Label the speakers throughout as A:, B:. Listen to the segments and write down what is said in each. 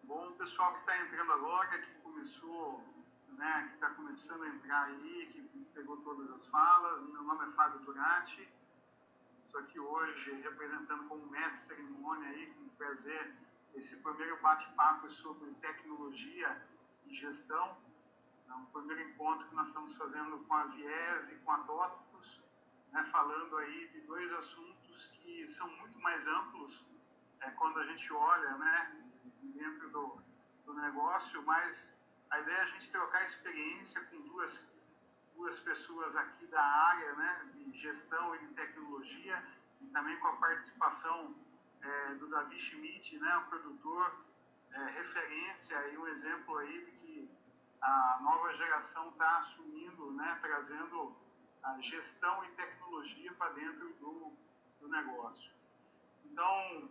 A: Bom, o pessoal que está entrando agora, que começou, né, que está começando a entrar aí, que pegou todas as falas, meu nome é Fábio Turati, estou aqui hoje representando como mestre de cerimônia aí, com prazer, esse primeiro bate-papo sobre tecnologia e gestão. É um primeiro encontro que nós estamos fazendo com a Vies e com a TOTUS, né, falando aí de dois assuntos que são muito mais amplos quando a gente olha, né, dentro do negócio, mas a ideia é a gente trocar experiência com duas pessoas aqui da área, né, de gestão e de tecnologia, e também com a participação do Davi Schmidt, né, um produtor referência e um exemplo aí de que a nova geração está assumindo, né, trazendo a gestão e tecnologia para dentro do negócio. Então,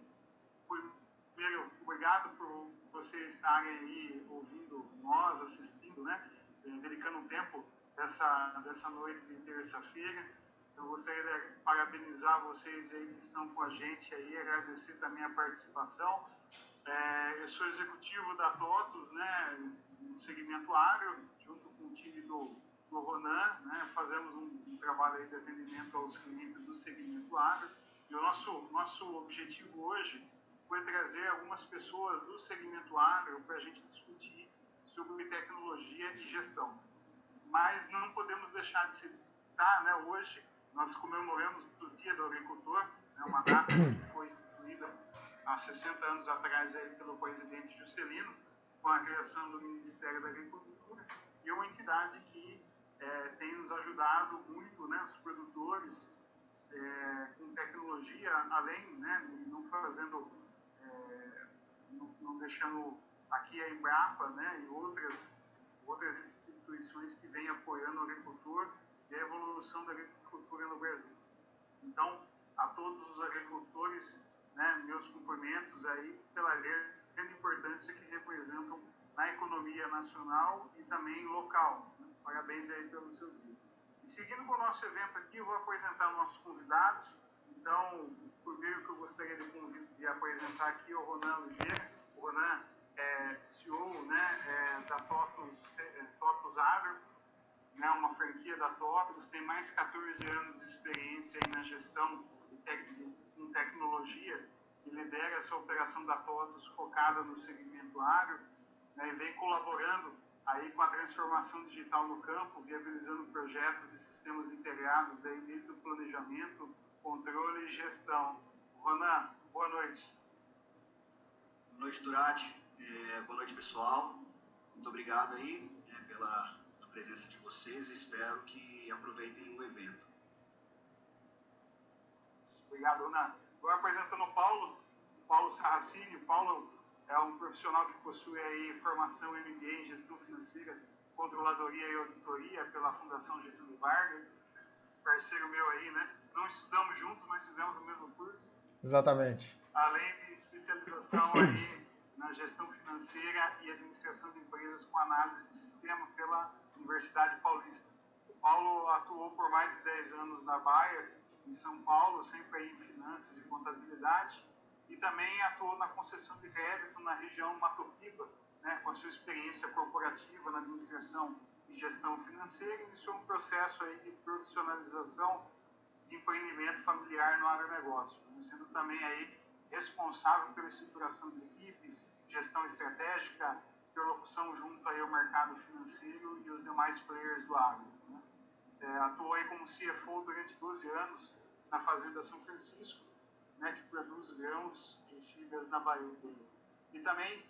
A: primeiro, obrigado por vocês estarem aí ouvindo nós, assistindo, né, dedicando um tempo dessa noite de terça-feira. Eu gostaria de parabenizar vocês aí que estão com a gente aí, agradecer também a participação. Eu sou executivo da TOTUS, né, no segmento agro, junto com o time do Ronan, né, fazemos um trabalho aí de atendimento aos clientes do segmento agro. E o nosso objetivo hoje foi trazer algumas pessoas do segmento agro para a gente discutir sobre tecnologia e gestão. Mas não podemos deixar de citar, né, hoje nós comemoramos o Dia do Agricultor, né, uma data que foi instituída há 60 anos atrás aí pelo presidente Juscelino, com a criação do Ministério da Agricultura, e é uma entidade que tem nos ajudado muito, né, os produtores, com tecnologia, além, né, não fazendo, não deixando aqui a Embrapa, né, e outras instituições que vêm apoiando o agricultor e a evolução da agricultura no Brasil. Então, a todos os agricultores, né, meus cumprimentos aí pela grande importância que representam na economia nacional e também local. Né? Parabéns aí pelo seu dia. E seguindo com o nosso evento aqui, eu vou apresentar nossos convidados. Então, o primeiro que eu gostaria de apresentar aqui é o Ronan Oliveira. O Ronan é CEO, né, da TOTUS Agro, né, uma franquia da TOTUS, tem mais de 14 anos de experiência aí na gestão com tecnologia e lidera essa operação da TOTUS focada no segmento agro, né, e vem colaborando aí com a transformação digital no campo, viabilizando projetos de sistemas integrados daí desde o planejamento, controle e gestão. Ronan, boa noite.
B: Boa noite, Turati. Boa noite, pessoal. Muito obrigado aí pela presença de vocês e espero que aproveitem o evento.
A: Obrigado, Ronan. Agora apresentando o Paulo Sarracini. O Paulo é um profissional que possui aí formação MBA em gestão financeira, controladoria e auditoria pela Fundação Getúlio Vargas, parceiro meu aí, né? Não estudamos juntos, mas fizemos o mesmo curso.
C: Exatamente.
A: Além de especialização aí na gestão financeira e administração de empresas com análise de sistema pela Universidade Paulista. O Paulo atuou por mais de 10 anos na Bayer, em São Paulo, sempre aí em finanças e contabilidade, e também atuou na concessão de crédito na região Mato Piba, né, com a sua experiência corporativa na administração e gestão financeira, iniciou um processo aí de profissionalização de empreendimento familiar no agronegócio, sendo também aí responsável pela estruturação de equipes, gestão estratégica, interlocução junto aí ao mercado financeiro e os demais players do agro. Né? Atuou aí como CFO durante 12 anos na Fazenda São Francisco, né, que produz grãos e fibras na Bahia. E também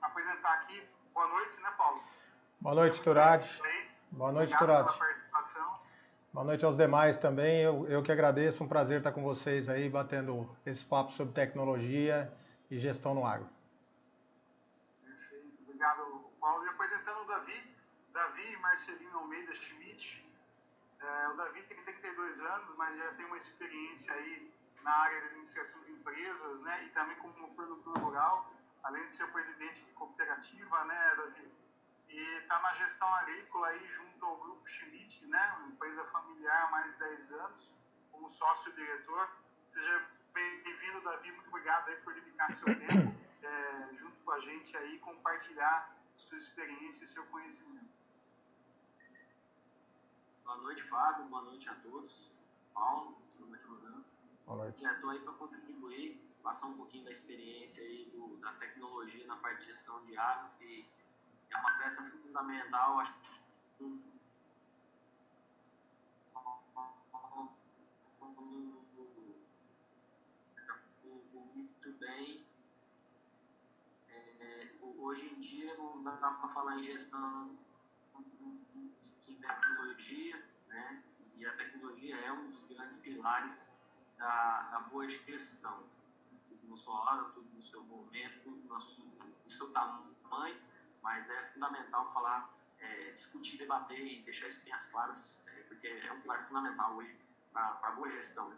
A: apresentar aqui, boa noite, né, Paulo?
C: Boa noite, Turati. Boa noite, Turati.
A: Pela participação.
C: Boa noite aos demais também. Eu que agradeço, um prazer estar com vocês aí, batendo esse papo sobre tecnologia e gestão no agro.
A: Perfeito, obrigado, Paulo. E apresentando o Davi Marcelino Almeida Schmidt. O Davi tem 32 anos, mas já tem uma experiência aí na área de administração de empresas, né, e também como produtor rural, além de ser presidente de cooperativa, né, Davi? E está na gestão agrícola aí junto ao Grupo Schmidt, né, uma empresa familiar há mais de 10 anos, como sócio-diretor. Seja bem-vindo, Davi, muito obrigado aí por dedicar seu tempo junto com a gente aí, compartilhar sua experiência e seu conhecimento.
D: Boa noite, Fábio. Boa noite a todos. Paulo, boa noite, Ronan.
C: Boa noite.
D: Estou aí para contribuir, passar um pouquinho da experiência aí da tecnologia na parte de gestão de água, que é uma peça fundamental, acho que muito bem. Hoje em dia não dá para falar em gestão sem tecnologia, né? E a tecnologia é um dos grandes pilares da boa gestão. Tudo no sua hora, tudo no seu momento, tudo no seu tamanho, mas é fundamental falar, discutir, debater e deixar isso bem as claras, porque é um pilar fundamental hoje para a boa gestão. Né?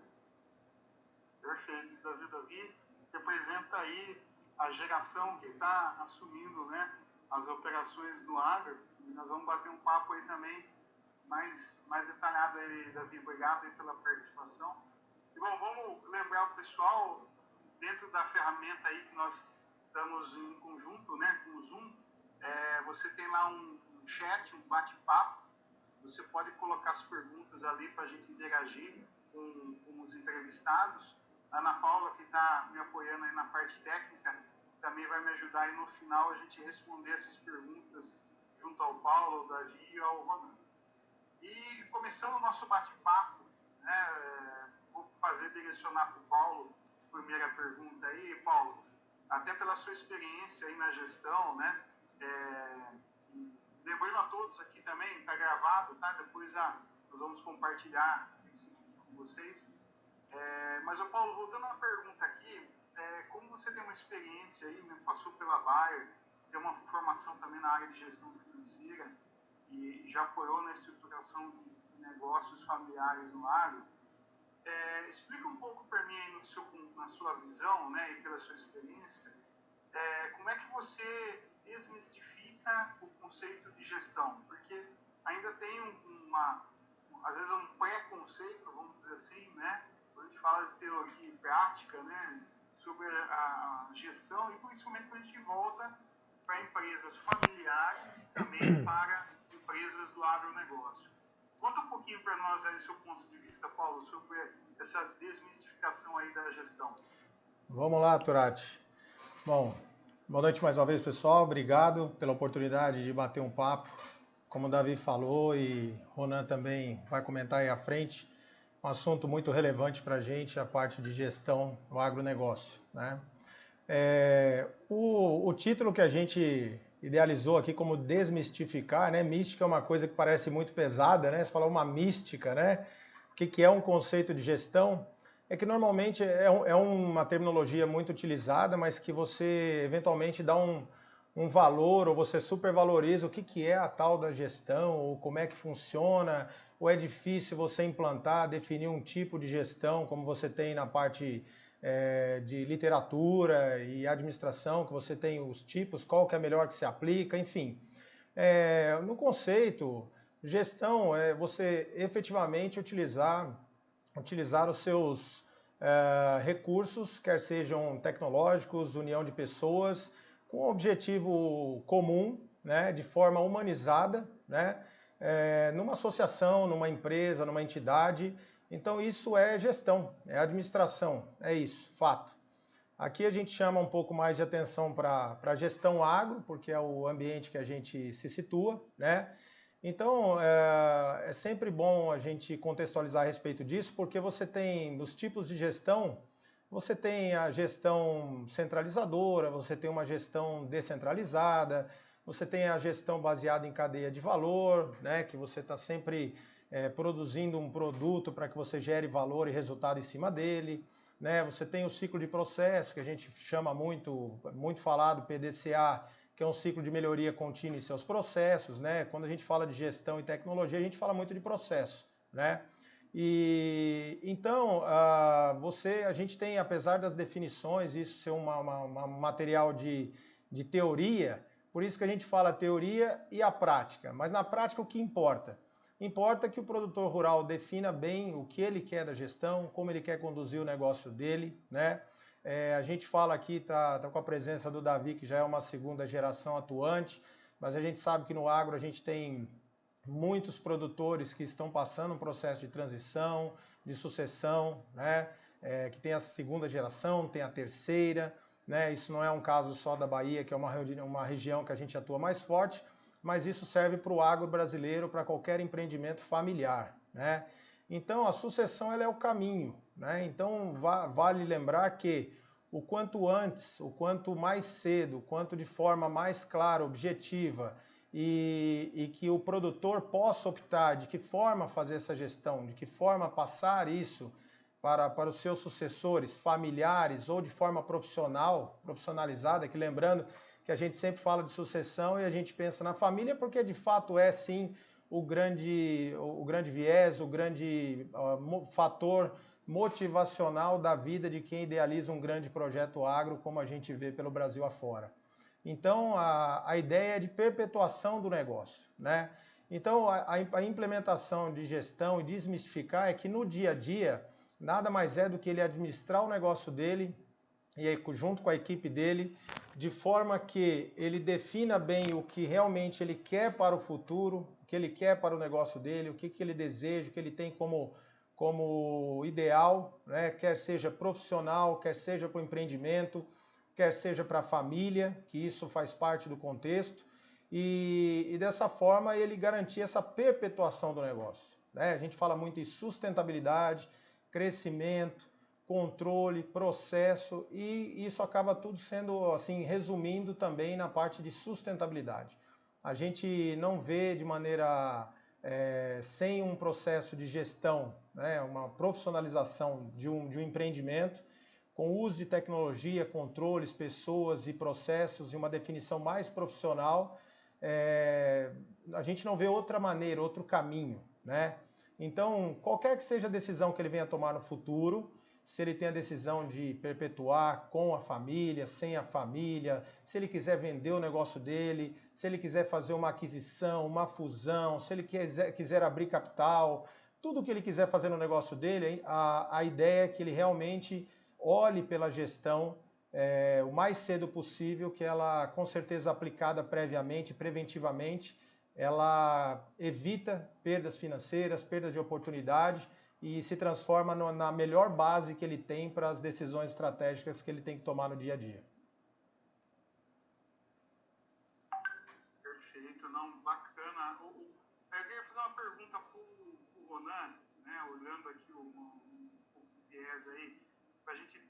A: Perfeito. Davi representa aí a geração que está assumindo, né, as operações do agro, e nós vamos bater um papo aí também mais detalhado aí, Davi. Obrigado aí pela participação. E bom, vamos lembrar o pessoal, dentro da ferramenta aí que nós estamos em conjunto, né, com o Zoom, você tem lá um chat, um bate-papo, você pode colocar as perguntas ali para a gente interagir com os entrevistados. A Ana Paula, que está me apoiando aí na parte técnica, também vai me ajudar aí no final a gente responder essas perguntas junto ao Paulo, ao Davi e ao Ronan. E começando o nosso bate-papo, né, vou direcionar para o Paulo a primeira pergunta aí. Paulo, até pela sua experiência aí na gestão, né, lembrando a todos aqui também, está gravado, tá? Depois nós vamos compartilhar esse vídeo com vocês. Mas, Paulo, voltando à pergunta aqui, como você tem uma experiência aí, né, passou pela Bayer, tem uma formação também na área de gestão financeira e já apoiou na estruturação de negócios familiares no agro, explica um pouco para mim aí na sua visão, né, e pela sua experiência, como é que você desmistifica o conceito de gestão? Porque ainda tem às vezes um pré-conceito, vamos dizer assim, né? Quando a gente fala de teoria e prática, né, sobre a gestão, e principalmente quando a gente volta para empresas familiares e também para empresas do agronegócio. Conta um pouquinho para nós aí seu ponto de vista, Paulo, sobre essa desmistificação aí da gestão.
C: Vamos lá, Turati. Bom, boa noite mais uma vez, pessoal. Obrigado pela oportunidade de bater um papo. Como o Davi falou e Ronan também vai comentar aí à frente, um assunto muito relevante para a gente, a parte de gestão do agronegócio, né? O título que a gente idealizou aqui como desmistificar, né? Mística é uma coisa que parece muito pesada, né? Você fala uma mística, né? O que é um conceito de gestão? É que normalmente é uma terminologia muito utilizada, mas que você eventualmente dá um valor, ou você supervaloriza o que é a tal da gestão, ou como é que funciona, ou é difícil você implantar, definir um tipo de gestão, como você tem na parte de literatura e administração, que você tem os tipos, qual que é melhor que se aplica, enfim. No conceito, gestão é você efetivamente utilizar os seus recursos, quer sejam tecnológicos, união de pessoas, com um objetivo comum, né, de forma humanizada, né, numa associação, numa empresa, numa entidade. Então isso é gestão, é administração, é isso, fato. Aqui a gente chama um pouco mais de atenção para a gestão agro, porque é o ambiente que a gente se situa, né? Então é sempre bom a gente contextualizar a respeito disso, porque você tem, nos tipos de gestão, você tem a gestão centralizadora, você tem uma gestão descentralizada, você tem a gestão baseada em cadeia de valor, né, que você está sempre produzindo um produto para que você gere valor e resultado em cima dele, né? Você tem o ciclo de processo, que a gente chama muito falado, PDCA, que é um ciclo de melhoria contínua em seus processos, né? Quando a gente fala de gestão e tecnologia, a gente fala muito de processo, né? E então a gente tem, apesar das definições, isso ser um material de teoria, por isso que a gente fala a teoria e a prática. Mas na prática o que importa? Importa que o produtor rural defina bem o que ele quer da gestão, como ele quer conduzir o negócio dele, né? A gente fala aqui, tá com a presença do Davi, que já é uma segunda geração atuante, mas a gente sabe que no agro a gente tem muitos produtores que estão passando um processo de transição, de sucessão, né? Que tem a segunda geração, tem a terceira, né? Isso não é um caso só da Bahia, que é uma região que a gente atua mais forte, mas isso serve para o agro brasileiro, para qualquer empreendimento familiar, né? Então a sucessão ela é o caminho, né? Então vale lembrar que o quanto antes, o quanto mais cedo, o quanto de forma mais clara, objetiva, e que o produtor possa optar de que forma fazer essa gestão, de que forma passar isso para os seus sucessores, familiares ou de forma profissionalizada, que lembrando que a gente sempre fala de sucessão e a gente pensa na família porque de fato é sim o grande viés, o grande fator motivacional da vida de quem idealiza um grande projeto agro como a gente vê pelo Brasil afora. Então, a ideia é de perpetuação do negócio, né? Então, a implementação de gestão e desmistificar é que no dia a dia, nada mais é do que ele administrar o negócio dele, e aí, junto com a equipe dele, de forma que ele defina bem o que realmente ele quer para o futuro, o que ele quer para o negócio dele, o que ele deseja, o que ele tem como ideal, né? Quer seja profissional, quer seja para o empreendimento, quer seja para a família, que isso faz parte do contexto, e dessa forma ele garantir essa perpetuação do negócio, né? A gente fala muito em sustentabilidade, crescimento, controle, processo, e isso acaba tudo sendo, assim, resumindo também na parte de sustentabilidade. A gente não vê de maneira sem um processo de gestão, né, uma profissionalização de um empreendimento, com o uso de tecnologia, controles, pessoas e processos e uma definição mais profissional, a gente não vê outra maneira, outro caminho, né? Então, qualquer que seja a decisão que ele venha tomar no futuro, se ele tem a decisão de perpetuar com a família, sem a família, se ele quiser vender o negócio dele, se ele quiser fazer uma aquisição, uma fusão, se ele quiser abrir capital, tudo que ele quiser fazer no negócio dele, a ideia é que ele realmente olhe pela gestão o mais cedo possível, que ela, com certeza aplicada previamente, preventivamente, ela evita perdas financeiras, perdas de oportunidade e se transforma na melhor base que ele tem para as decisões estratégicas que ele tem que tomar no dia a dia.
A: Perfeito, não, bacana. Eu queria fazer uma pergunta para o Ronan, né, olhando aqui um viés aí, para a gente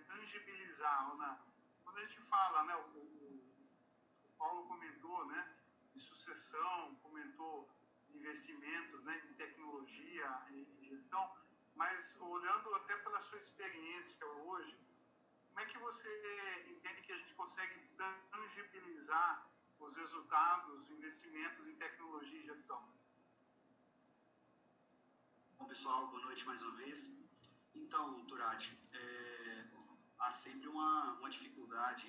A: tangibilizar, Ronan. Quando a gente fala, né, o Paulo comentou, né, de sucessão, comentou investimentos, né, em tecnologia e gestão, mas olhando até pela sua experiência hoje, como é que você entende que a gente consegue tangibilizar os resultados, investimentos em tecnologia e gestão?
B: Bom, pessoal, boa noite mais uma vez. Então, Turati, há sempre uma dificuldade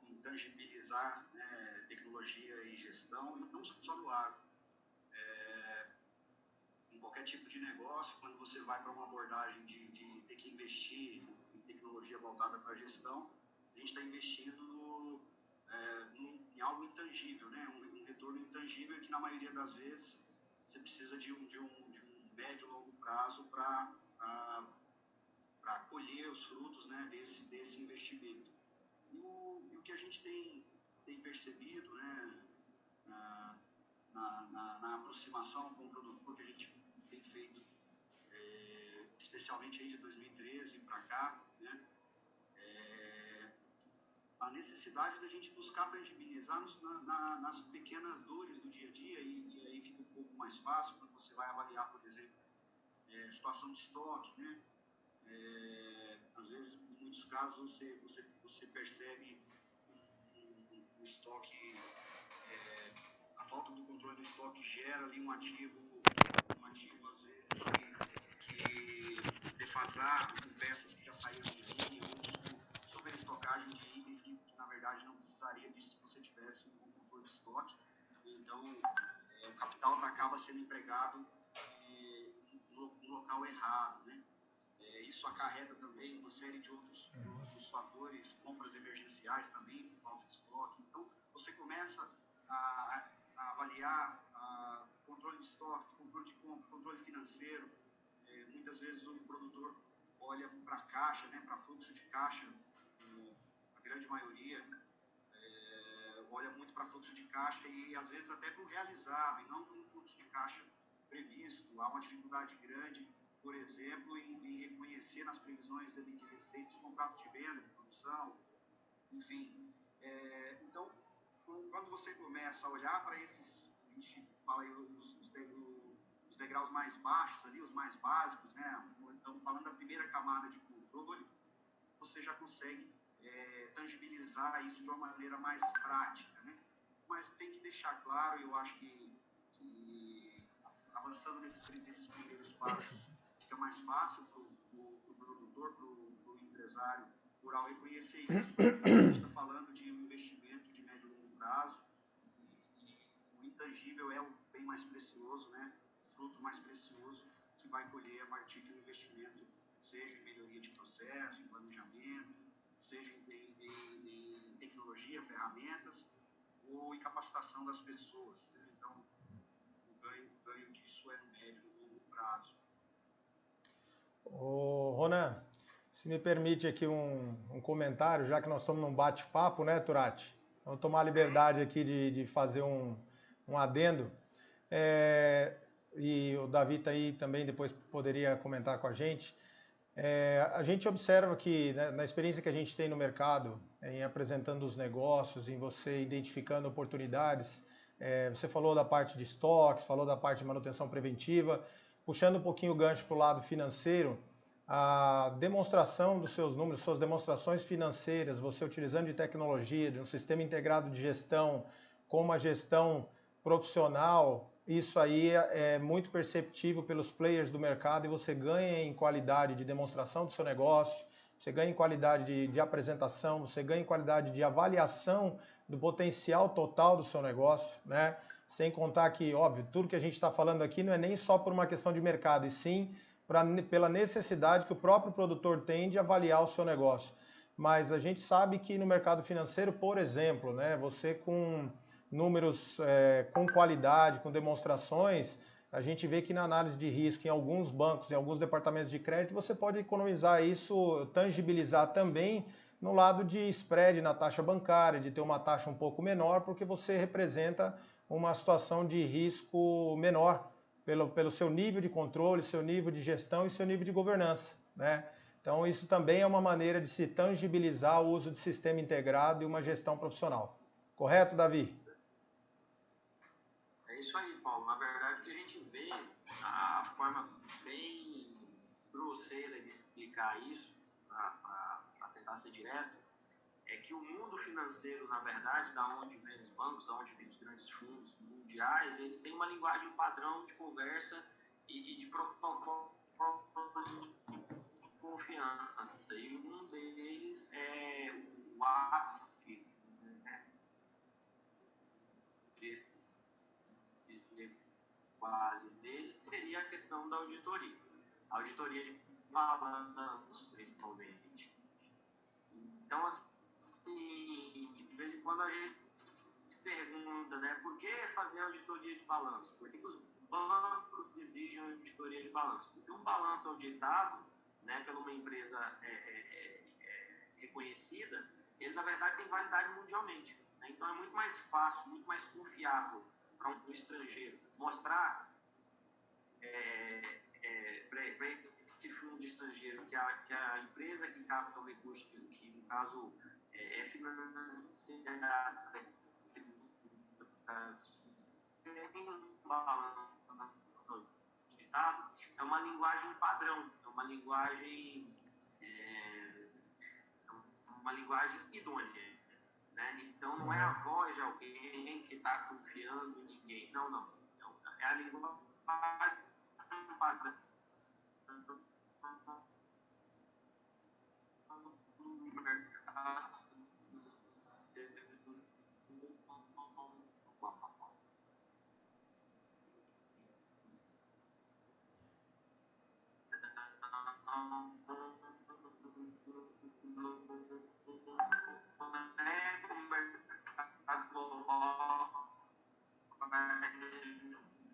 B: em tangibilizar, né, tecnologia e gestão, não só no agro. Em qualquer tipo de negócio, quando você vai para uma abordagem de ter que investir em tecnologia voltada para a gestão, a gente está investindo em algo intangível, né? Um retorno intangível que, na maioria das vezes, você precisa de um médio e longo prazo para colher os frutos, né, desse investimento. E o que a gente tem percebido, né, na aproximação com o produtor que a gente tem feito, especialmente aí de 2013 para cá, né, a necessidade da gente buscar tangibilizar nas pequenas dores do dia a dia, e aí fica um pouco mais fácil quando você vai avaliar, por exemplo, situação de estoque, né? Às vezes, em muitos casos, você percebe um estoque, a falta do controle do estoque gera ali um ativo às vezes, que defasar com peças que já saíram de linha, ou superestocagem de itens que, na verdade, não precisaria disso se você tivesse um controle de estoque. Então, o capital acaba sendo empregado no local errado, né? isso acarreta também uma série de outros fatores, compras emergenciais também, por falta de estoque. Então, você começa a avaliar controle de estoque, controle de compra, controle financeiro. Muitas vezes o produtor olha para a caixa, né, para fluxo de caixa, a grande maioria olha muito para fluxo de caixa e às vezes até para o realizado, e não para um fluxo de caixa previsto. Há uma dificuldade grande, por exemplo, em reconhecer nas previsões de receitas contratos de venda, de produção, enfim. Então, quando você começa a olhar para esses, a gente fala aí os degraus mais baixos ali, os mais básicos, né? Estamos falando da primeira camada de controle, você já consegue tangibilizar isso de uma maneira mais prática, né? Mas tem que deixar claro, eu acho que avançando nesses primeiros passos, fica mais fácil para o produtor, para o empresário rural reconhecer isso. A gente está falando de um investimento de médio e longo prazo, e o intangível é o bem mais precioso, né? O fruto mais precioso que vai colher a partir de um investimento, seja em melhoria de processo, em planejamento, seja em tecnologia, ferramentas, ou em capacitação das pessoas, né? Então, o ganho disso é no médio e longo prazo.
C: Ô, Ronan, se me permite aqui um comentário, já que nós estamos num bate-papo, né, Turati? Vamos tomar a liberdade aqui de fazer um adendo. E o Davi está aí também, depois poderia comentar com a gente. A gente observa que, né, na experiência que a gente tem no mercado, em apresentando os negócios, em você identificando oportunidades, você falou da parte de estoques, falou da parte de manutenção preventiva, puxando um pouquinho o gancho para o lado financeiro, a demonstração dos seus números, suas demonstrações financeiras, você utilizando de tecnologia, de um sistema integrado de gestão, com uma gestão profissional, isso aí é muito perceptível pelos players do mercado e você ganha em qualidade de demonstração do seu negócio, você ganha em qualidade de apresentação, você ganha em qualidade de avaliação do potencial total do seu negócio, né? Sem contar que, óbvio, tudo que a gente está falando aqui não é nem só por uma questão de mercado, e sim pela necessidade que o próprio produtor tem de avaliar o seu negócio. Mas a gente sabe que no mercado financeiro, por exemplo, né, você com números com qualidade, com demonstrações, a gente vê que na análise de risco, em alguns bancos, em alguns departamentos de crédito, você pode economizar isso, tangibilizar também no lado de spread na taxa bancária, de ter uma taxa um pouco menor, porque você representa uma situação de risco menor pelo seu nível de controle, seu nível de gestão e seu nível de governança, né? Então isso também é uma maneira de se tangibilizar o uso de sistema integrado e uma gestão profissional. Correto, Davi?
D: É isso aí, Paulo. Na verdade, o que a gente vê, a forma bem grosseira de explicar isso, para tentar ser direto, é que o mundo financeiro, na verdade, da onde vem os bancos, da onde vem os grandes fundos mundiais, eles têm uma linguagem padrão de conversa e de protocolo de confiança. E um deles é o ápice, né, dizer quase deles, seria a questão da auditoria. A auditoria de balanços, principalmente. Então, assim, de vez em quando a gente se pergunta, né, por que fazer auditoria de balanço? Por que os bancos exigem auditoria de balanço? Porque um balanço auditado, né, por uma empresa reconhecida, ele na verdade tem validade mundialmente, né? Então é muito mais fácil, muito mais confiável para um estrangeiro mostrar para esse fundo estrangeiro que a empresa que capta o recurso, que no caso é financiada, tem um balanço auditado, é uma linguagem padrão, é uma linguagem idônea, né? Então não é a voz de alguém que está confiando em ninguém, não. É a linguagem padrão no mercado.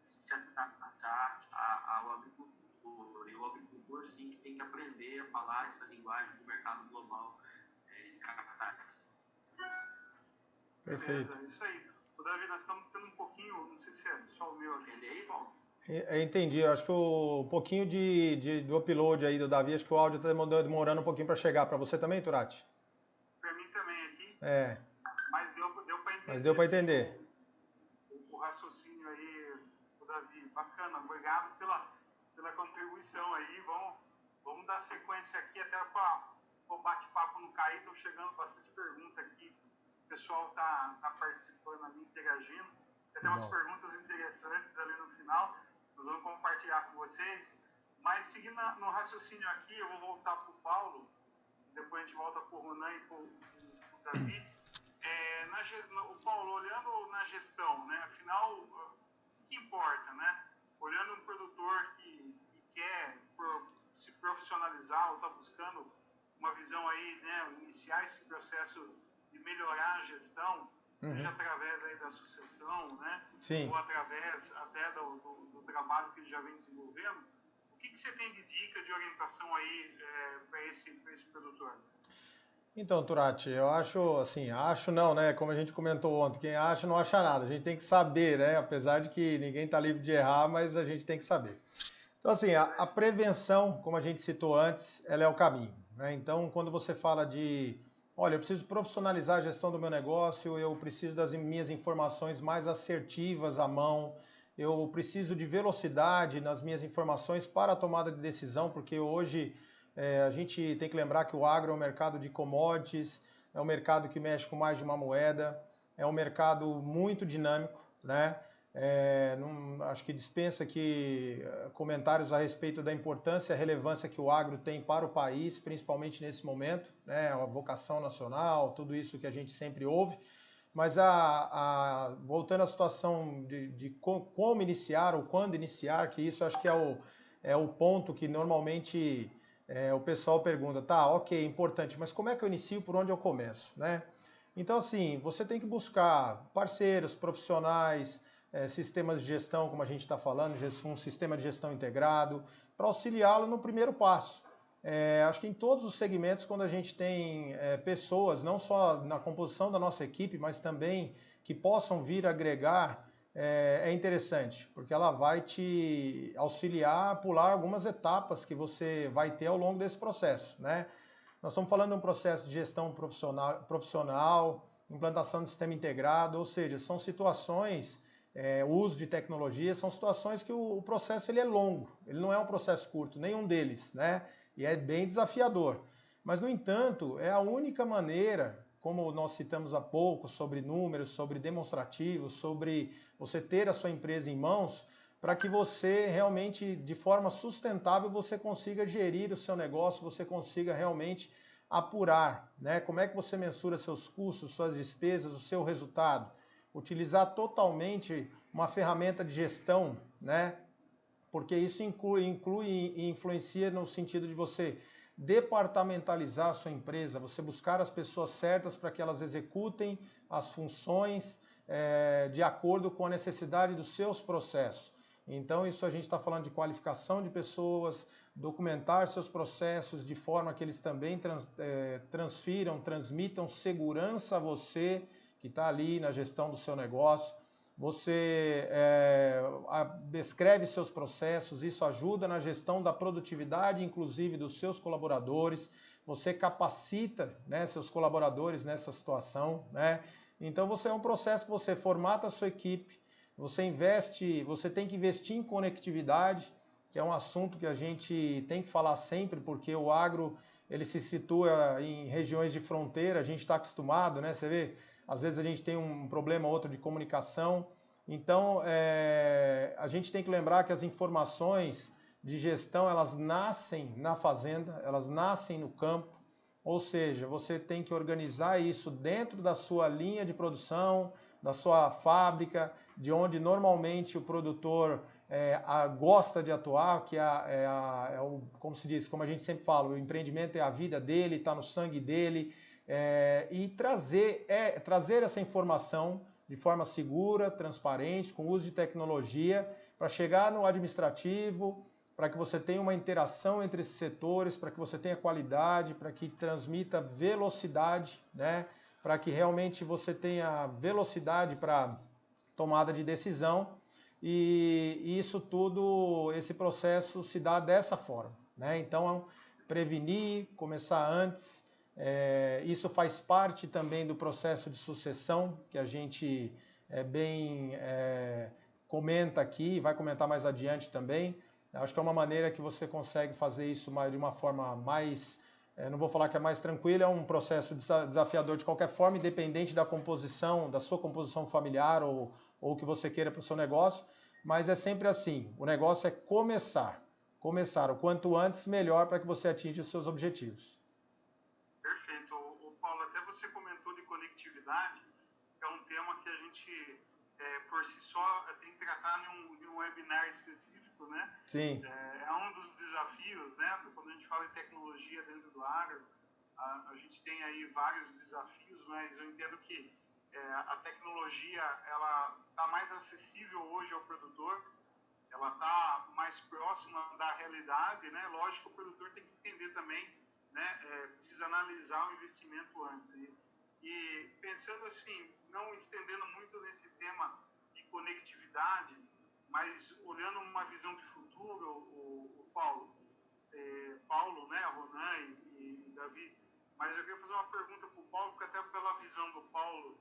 D: se adaptar ao agricultor. E o agricultor, sim, que tem que aprender a falar essa linguagem do mercado global de capitais.
C: Perfeito.
A: Beleza, isso aí. O Davi, nós estamos tendo um pouquinho, não sei se é só o meu aqui.
D: Entendeu aí, Paulo?
C: Entendi, eu acho que o pouquinho do upload aí do Davi, acho que o áudio está demorando um pouquinho para chegar. Para você também, Turati?
A: Para mim também aqui.
C: É.
A: Mas deu para entender.
C: Mas deu para entender.
A: O raciocínio aí, o Davi, bacana. Obrigado pela contribuição aí. Vamos dar sequência aqui até para o bate-papo não cair. Estão chegando bastante pergunta aqui. O pessoal está participando ali, interagindo. Tem umas perguntas interessantes ali no final. Nós vamos compartilhar com vocês. Mas seguindo no raciocínio aqui, eu vou voltar para o Paulo. Depois a gente volta para o Ronan e para o Davi. O Paulo, olhando na gestão, né? Afinal, o que importa, né? Olhando um produtor que quer se profissionalizar ou está buscando uma visão aí, né? Iniciar esse processo de melhorar a gestão, seja através aí da sucessão, né?
C: Sim.
A: Ou através até do trabalho que ele já vem desenvolvendo. O que você tem de dica, de orientação aí para esse produtor?
C: Então, Turati, eu acho assim, acho não, né? Como a gente comentou ontem, quem acha não acha nada. A gente tem que saber, né? Apesar de que ninguém está livre de errar, mas a gente tem que saber. Então, assim, a prevenção, como a gente citou antes, ela é o caminho, né? Então, quando você fala de, olha, eu preciso profissionalizar a gestão do meu negócio, eu preciso das minhas informações mais assertivas à mão, eu preciso de velocidade nas minhas informações para a tomada de decisão, porque hoje a gente tem que lembrar que o agro é um mercado de commodities, é um mercado que mexe com mais de uma moeda, é um mercado muito dinâmico, né? Acho que dispensa aqui comentários a respeito da importância e a relevância que o agro tem para o país, principalmente nesse momento, né? A vocação nacional, tudo isso que a gente sempre ouve. Mas voltando à situação de como iniciar ou quando iniciar, que isso acho que é o ponto que normalmente o pessoal pergunta, tá, ok, importante, mas como é que eu inicio, por onde eu começo, né? Então, assim, você tem que buscar parceiros, profissionais, sistemas de gestão, como a gente está falando, um sistema de gestão integrado, para auxiliá-lo no primeiro passo. Acho que em todos os segmentos, quando a gente tem pessoas, não só na composição da nossa equipe, mas também que possam vir agregar, é interessante, porque ela vai te auxiliar a pular algumas etapas que você vai ter ao longo desse processo, né? Nós estamos falando de um processo de gestão profissional, implantação de sistema integrado, ou seja, são situações, o uso de tecnologia, são situações que o processo ele é longo, ele não é um processo curto, nenhum deles, né? E é bem desafiador. Mas, no entanto, é a única maneira, como nós citamos há pouco, sobre números, sobre demonstrativos, sobre você ter a sua empresa em mãos, para que você realmente, de forma sustentável, você consiga gerir o seu negócio, você consiga realmente apurar, né? Como é que você mensura seus custos, suas despesas, o seu resultado. Utilizar totalmente uma ferramenta de gestão, né? Porque isso inclui e influencia no sentido de você departamentalizar a sua empresa, você buscar as pessoas certas para que elas executem as funções de acordo com a necessidade dos seus processos. Então, isso a gente está falando de qualificação de pessoas, documentar seus processos de forma que eles também transmitam segurança a você que está ali na gestão do seu negócio. Você descreve seus processos, isso ajuda na gestão da produtividade, inclusive dos seus colaboradores. Você capacita, né, seus colaboradores nessa situação, né? Então, você é um processo que você formata a sua equipe, você tem que investir em conectividade, que é um assunto que a gente tem que falar sempre, porque o agro ele se situa em regiões de fronteira, a gente está acostumado, né? Você vê, às vezes a gente tem um problema ou outro de comunicação. Então, a gente tem que lembrar que as informações de gestão, elas nascem na fazenda, elas nascem no campo, ou seja, você tem que organizar isso dentro da sua linha de produção, da sua fábrica, de onde normalmente o produtor gosta de atuar, que como se diz, como a gente sempre fala, o empreendimento é a vida dele, está no sangue dele, e trazer essa informação de forma segura, transparente, com uso de tecnologia, para chegar no administrativo, para que você tenha uma interação entre esses setores, para que você tenha qualidade, para que transmita velocidade, né? Para que realmente você tenha velocidade para tomada de decisão. E isso tudo, esse processo se dá dessa forma, né? Então, prevenir, começar antes, isso faz parte também do processo de sucessão, que a gente comenta aqui, vai comentar mais adiante também. Acho que é uma maneira que você consegue fazer isso de uma forma mais, não vou falar que é mais tranquila, é um processo desafiador de qualquer forma, independente da composição, da sua composição familiar ou o que você queira para o seu negócio, mas é sempre assim, o negócio é começar, o quanto antes melhor para que você atinja os seus objetivos.
A: Perfeito. Paulo, até você comentou de conectividade, que é um tema que a gente, por si só, tem que tratar em um webinar específico, né?
C: Sim.
A: É um dos desafios, né? Quando a gente fala em tecnologia dentro do agro, a gente tem aí vários desafios, mas eu entendo que a tecnologia, ela está mais acessível hoje ao produtor, ela está mais próxima da realidade, né? Lógico que o produtor tem que entender também, né? Precisa analisar o investimento antes. E pensando assim, não estendendo muito nesse tema de conectividade, mas olhando uma visão de futuro, o Paulo, né, Ronan e Davi, mas eu queria fazer uma pergunta para o Paulo, porque até pela visão do Paulo,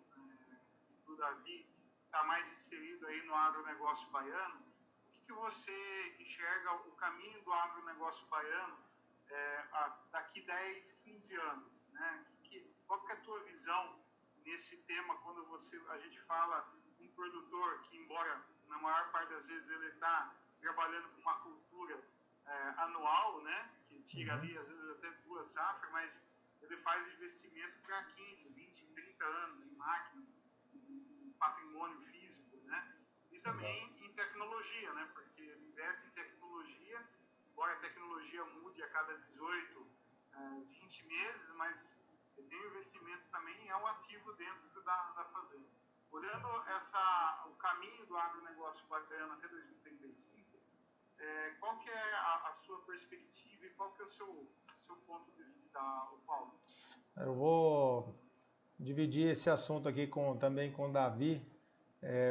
A: do Davi, que está mais inserido aí no agronegócio baiano, o que você enxerga o caminho do agronegócio baiano daqui 10, 15 anos, né? Qual que é a tua visão nesse tema quando a gente fala um produtor que, embora na maior parte das vezes ele está trabalhando com uma cultura anual, né? Que tira ali às vezes até 2 safras, mas ele faz investimento para 15, 20, 30 anos em máquina, em patrimônio físico, né? E também em tecnologia, né? Porque ele investe em tecnologia, embora a tecnologia mude a cada 18, 20 meses, mas tem um investimento também, é um ativo dentro da fazenda. Olhando o caminho do agronegócio baiano até 2035, qual que é a sua perspectiva e qual que é o seu ponto de vista, Paulo?
C: Eu vou dividir esse assunto aqui também com o Davi,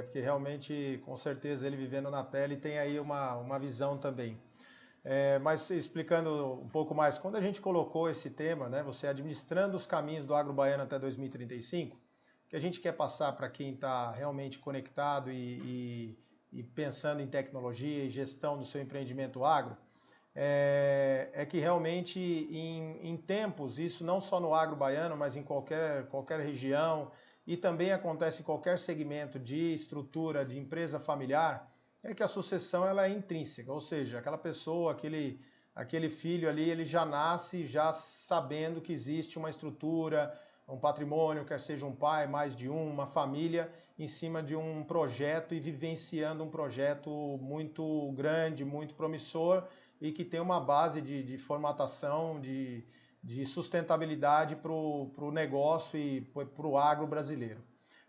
C: porque realmente, com certeza, ele vivendo na pele tem aí uma visão também. Mas explicando um pouco mais, quando a gente colocou esse tema, né, você administrando os caminhos do agro baiano até 2035, o que a gente quer passar para quem está realmente conectado e pensando em tecnologia e gestão do seu empreendimento agro, é que realmente em tempos, isso não só no agro baiano, mas em qualquer região, e também acontece em qualquer segmento de estrutura de empresa familiar, é que a sucessão ela é intrínseca, ou seja, aquela pessoa, aquele filho ali, ele já nasce já sabendo que existe uma estrutura, um patrimônio, quer seja um pai, mais de uma família, em cima de um projeto e vivenciando um projeto muito grande, muito promissor e que tem uma base de formatação, de sustentabilidade para o negócio e para o agro brasileiro.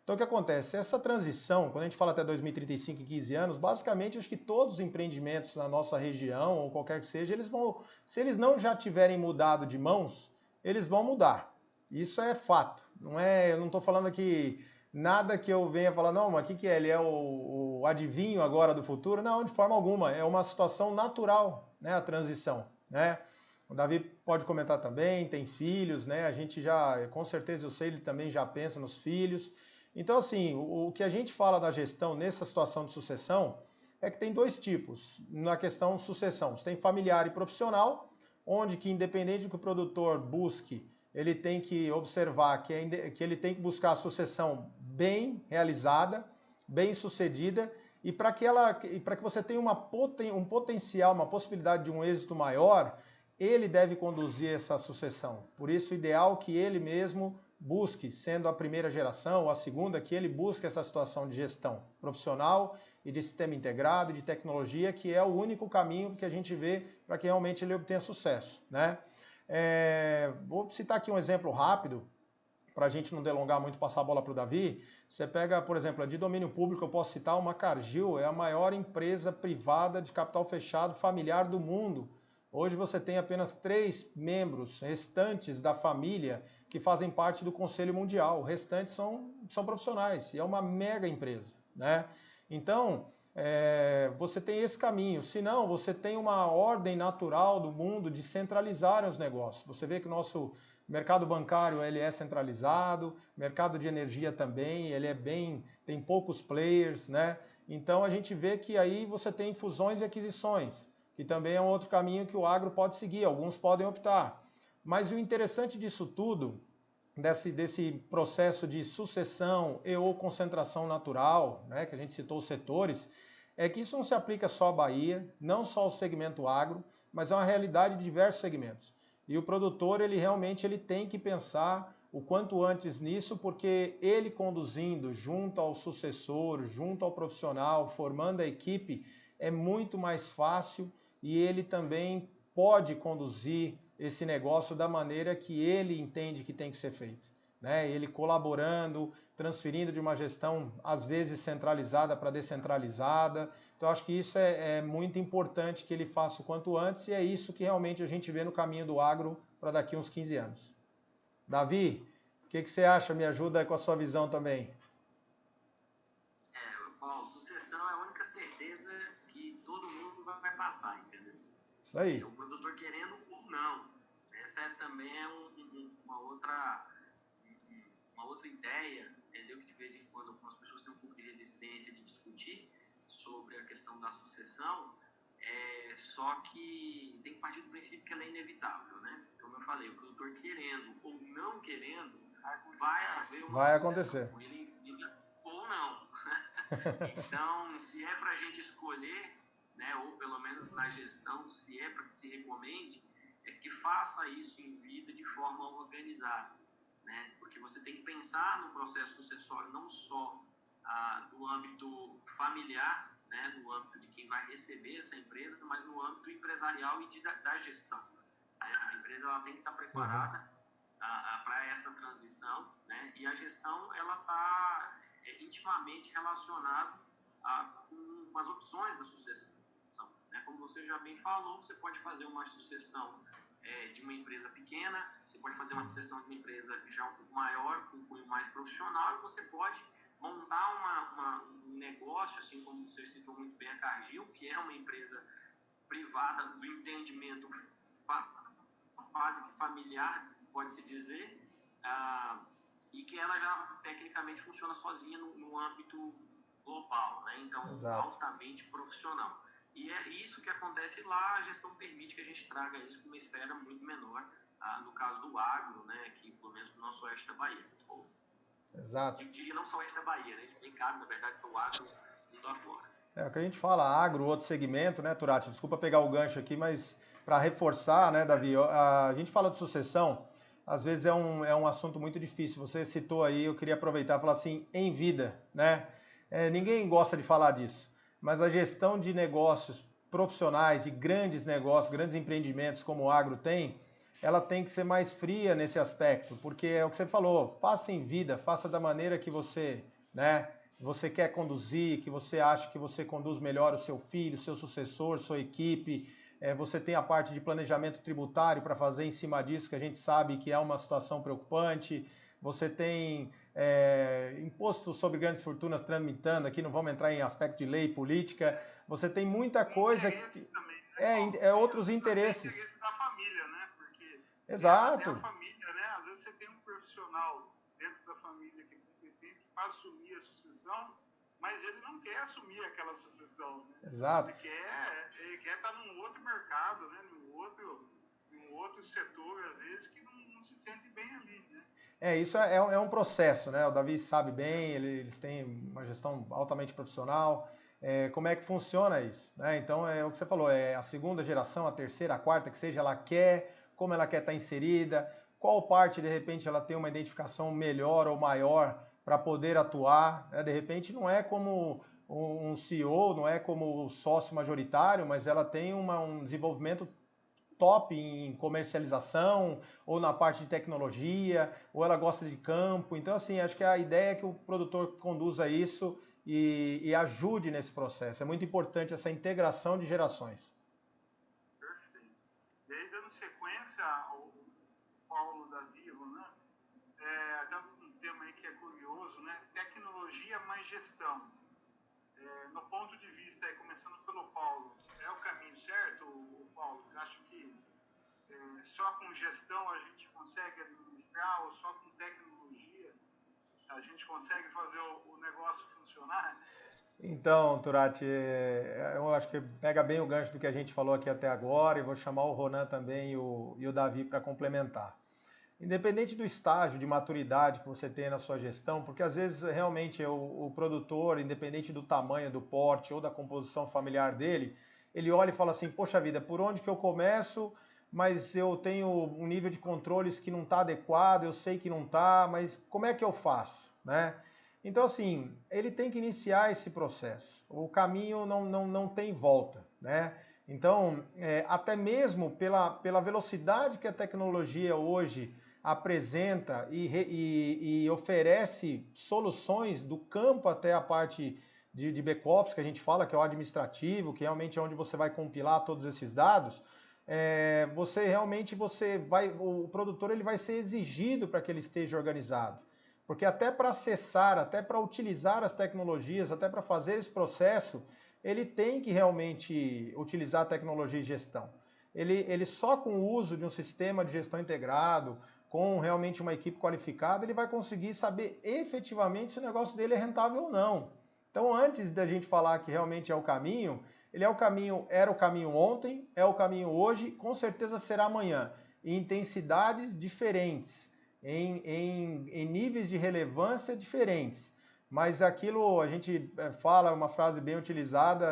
C: Então, o que acontece? Essa transição, quando a gente fala até 2035 e 15 anos, basicamente, acho que todos os empreendimentos na nossa região, ou qualquer que seja, se eles não já tiverem mudado de mãos, eles vão mudar. Isso é fato. Eu não estou falando aqui nada que eu venha falar, não, mas o que é? Ele é o adivinho agora do futuro? Não, de forma alguma. É uma situação natural, né, a transição, né? O Davi pode comentar também, tem filhos, né? A gente já, com certeza eu sei, ele também já pensa nos filhos. Então, assim, o que a gente fala da gestão nessa situação de sucessão é que tem 2 tipos na questão de sucessão. Você tem familiar e profissional, onde que independente do que o produtor busque, ele tem que observar que ele tem que buscar a sucessão bem realizada, bem sucedida, e para que você tenha um potencial, uma possibilidade de um êxito maior, ele deve conduzir essa sucessão. Por isso, o ideal que ele mesmo busque, sendo a primeira geração ou a segunda, que ele busque essa situação de gestão profissional e de sistema integrado, de tecnologia, que é o único caminho que a gente vê para que realmente ele obtenha sucesso, né? Vou citar aqui um exemplo rápido, para a gente não delongar muito, passar a bola para o Davi, você pega, por exemplo, a de domínio público, eu posso citar uma Cargill, é a maior empresa privada de capital fechado familiar do mundo. Hoje você tem apenas 3 membros restantes da família que fazem parte do Conselho Mundial. O restante são profissionais e é uma mega empresa, né? Então, você tem esse caminho. Se não, você tem uma ordem natural do mundo de centralizar os negócios. Você vê que o nosso mercado bancário ele é centralizado, mercado de energia também, ele é tem poucos players, né? Então a gente vê que aí você tem fusões e aquisições, que também é um outro caminho que o agro pode seguir, alguns podem optar. Mas o interessante disso tudo, desse processo de sucessão e ou concentração natural, né, que a gente citou os setores, é que isso não se aplica só à Bahia, não só ao segmento agro, mas é uma realidade de diversos segmentos. E o produtor, ele realmente tem que pensar o quanto antes nisso, porque ele conduzindo junto ao sucessor, junto ao profissional, formando a equipe, é muito mais fácil e ele também pode conduzir esse negócio da maneira que ele entende que tem que ser feito, né? Ele colaborando, transferindo de uma gestão, às vezes, centralizada para descentralizada. Então, acho que isso é muito importante que ele faça o quanto antes e é isso que realmente a gente vê no caminho do agro para daqui uns 15 anos. Davi, o que você acha? Me ajuda com a sua visão também.
D: Paulo, sucessão é a única certeza que todo mundo vai passar, entendeu?
C: Isso aí.
D: O produtor querendo ou não. Essa também é uma outra ideia, entendeu? Que de vez em quando algumas pessoas têm um pouco de resistência de discutir sobre a questão da sucessão, só que tem que partir do princípio que ela é inevitável, né? Como eu falei, o produtor querendo ou não querendo, vai haver uma
C: vai acontecer.
D: Ele ou não. Então, se é para a gente escolher, né, ou pelo menos na gestão, se é para que se recomende, é que faça isso em vida de forma organizada, né? Porque você tem que pensar no processo sucessório não só no âmbito familiar, né, no âmbito de quem vai receber essa empresa, mas no âmbito empresarial e da gestão. A empresa ela tem que estar preparada para essa transição, né? E a gestão ela está intimamente relacionada com as opções da sucessão. Né? Como você já bem falou, você pode fazer uma sucessão de uma empresa pequena, você pode fazer uma sucessão de uma empresa já um pouco maior, com um cunho mais profissional, e você pode montar um negócio, assim como você citou muito bem a Cargill, que é uma empresa privada do entendimento quase que familiar, pode-se dizer, e que ela já tecnicamente funciona sozinha no âmbito global, né? Então,
C: Exato.
D: altamente profissional. E é isso que acontece lá, a gestão permite que a gente traga isso com uma esfera muito menor, no caso do agro, né? Aqui, pelo menos no nosso oeste da Bahia.
C: Exato.
D: Eu diria não só oeste da Bahia, né? Bem caro, na verdade, para o agro mundo afora.
C: É o que a gente fala, agro, outro segmento, né, Turati? Desculpa pegar o gancho aqui, mas para reforçar, né, Davi, a gente fala de sucessão, às vezes é um assunto muito difícil. Você citou aí, eu queria aproveitar e falar assim, em vida, né? Ninguém gosta de falar disso, mas a gestão de negócios profissionais, de grandes negócios, grandes empreendimentos como o agro tem, ela tem que ser mais fria nesse aspecto, porque é o que você falou, faça em vida, faça da maneira que você, né, você quer conduzir, que você acha que você conduz melhor o seu filho, seu sucessor, sua equipe. Você tem a parte de planejamento tributário para fazer em cima disso, que a gente sabe que é uma situação preocupante. Você tem imposto sobre grandes fortunas tramitando aqui, não vamos entrar em aspecto de lei política. Você tem muita coisa que
A: também, né?
C: Outros interesses.
A: Interesses da família, né? Porque
C: exato.
A: Até a família, né? Às vezes você tem um profissional dentro da família que é competente para assumir a sucessão, mas ele não quer assumir aquela sucessão, né?
C: Exato.
A: Ele quer estar num outro mercado, né? Num outro setor, às vezes, que não se sente bem ali, né?
C: Isso é um processo, né? O Davi sabe bem, eles têm uma gestão altamente profissional. Como é que funciona isso, né? Então, é o que você falou, é a segunda geração, a terceira, a quarta, que seja, ela quer, como ela quer estar inserida, qual parte, de repente, ela tem uma identificação melhor ou maior para poder atuar, né? De repente, não é como um CEO, não é como sócio majoritário, mas ela tem um desenvolvimento top em comercialização, ou na parte de tecnologia, ou ela gosta de campo. Então, assim, acho que a ideia é que o produtor conduza isso e ajude nesse processo. É muito importante essa integração de gerações.
A: Perfeito. E aí, dando sequência ao Paulo, Davi, Ronan, até um tema aí que é curioso, né? Tecnologia mais gestão. No ponto de vista, começando pelo Paulo, é o caminho certo, Paulo? Você acha que só com gestão a gente consegue administrar ou só com tecnologia a gente consegue fazer o negócio funcionar?
C: Então, Turati, eu acho que pega bem o gancho do que a gente falou aqui até agora e vou chamar o Ronan também e o Davi para complementar. Independente do estágio de maturidade que você tem na sua gestão, porque às vezes realmente o produtor, independente do tamanho, do porte ou da composição familiar dele, ele olha e fala assim, poxa vida, por onde que eu começo, mas eu tenho um nível de controles que não está adequado, eu sei que não está, mas como é que eu faço, né? Então, assim, ele tem que iniciar esse processo. O caminho não tem volta, né? Então, até mesmo pela velocidade que a tecnologia hoje apresenta e oferece soluções do campo até a parte de back-office, que a gente fala que é o administrativo, que realmente é onde você vai compilar todos esses dados, o produtor ele vai ser exigido para que ele esteja organizado. Porque até para acessar, até para utilizar as tecnologias, até para fazer esse processo, ele tem que realmente utilizar a tecnologia de gestão. Ele só com o uso de um sistema de gestão integrado, com realmente uma equipe qualificada, ele vai conseguir saber efetivamente se o negócio dele é rentável ou não. Então, antes da gente falar que realmente é o caminho, ele é o caminho, era o caminho ontem, é o caminho hoje, com certeza será amanhã, em intensidades diferentes, em níveis de relevância diferentes. Mas aquilo, a gente fala, uma frase bem utilizada,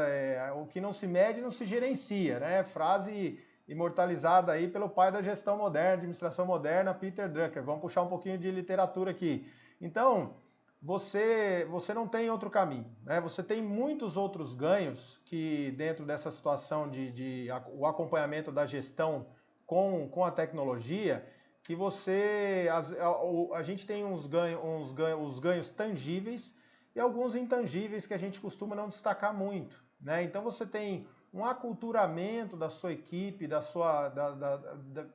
C: o que não se mede não se gerencia, né? Frase imortalizada aí pelo pai da gestão moderna, administração moderna, Peter Drucker. Vamos puxar um pouquinho de literatura aqui. Então, você não tem outro caminho, né? Você tem muitos outros ganhos que dentro dessa situação de o acompanhamento da gestão com a tecnologia, que a gente tem os ganhos tangíveis e alguns intangíveis que a gente costuma não destacar muito, né? Então você tem um aculturamento da sua equipe, da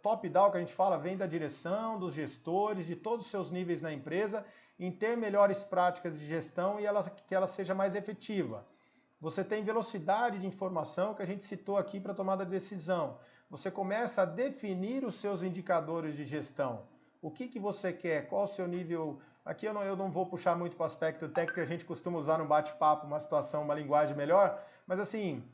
C: top-down que a gente fala, vem da direção, dos gestores, de todos os seus níveis na empresa, em ter melhores práticas de gestão e que ela seja mais efetiva. Você tem velocidade de informação, que a gente citou aqui para tomada de decisão. Você começa a definir os seus indicadores de gestão. O que você quer? Qual o seu nível? Aqui eu não vou puxar muito para o aspecto técnico, que a gente costuma usar no bate-papo, uma situação, uma linguagem melhor, mas assim,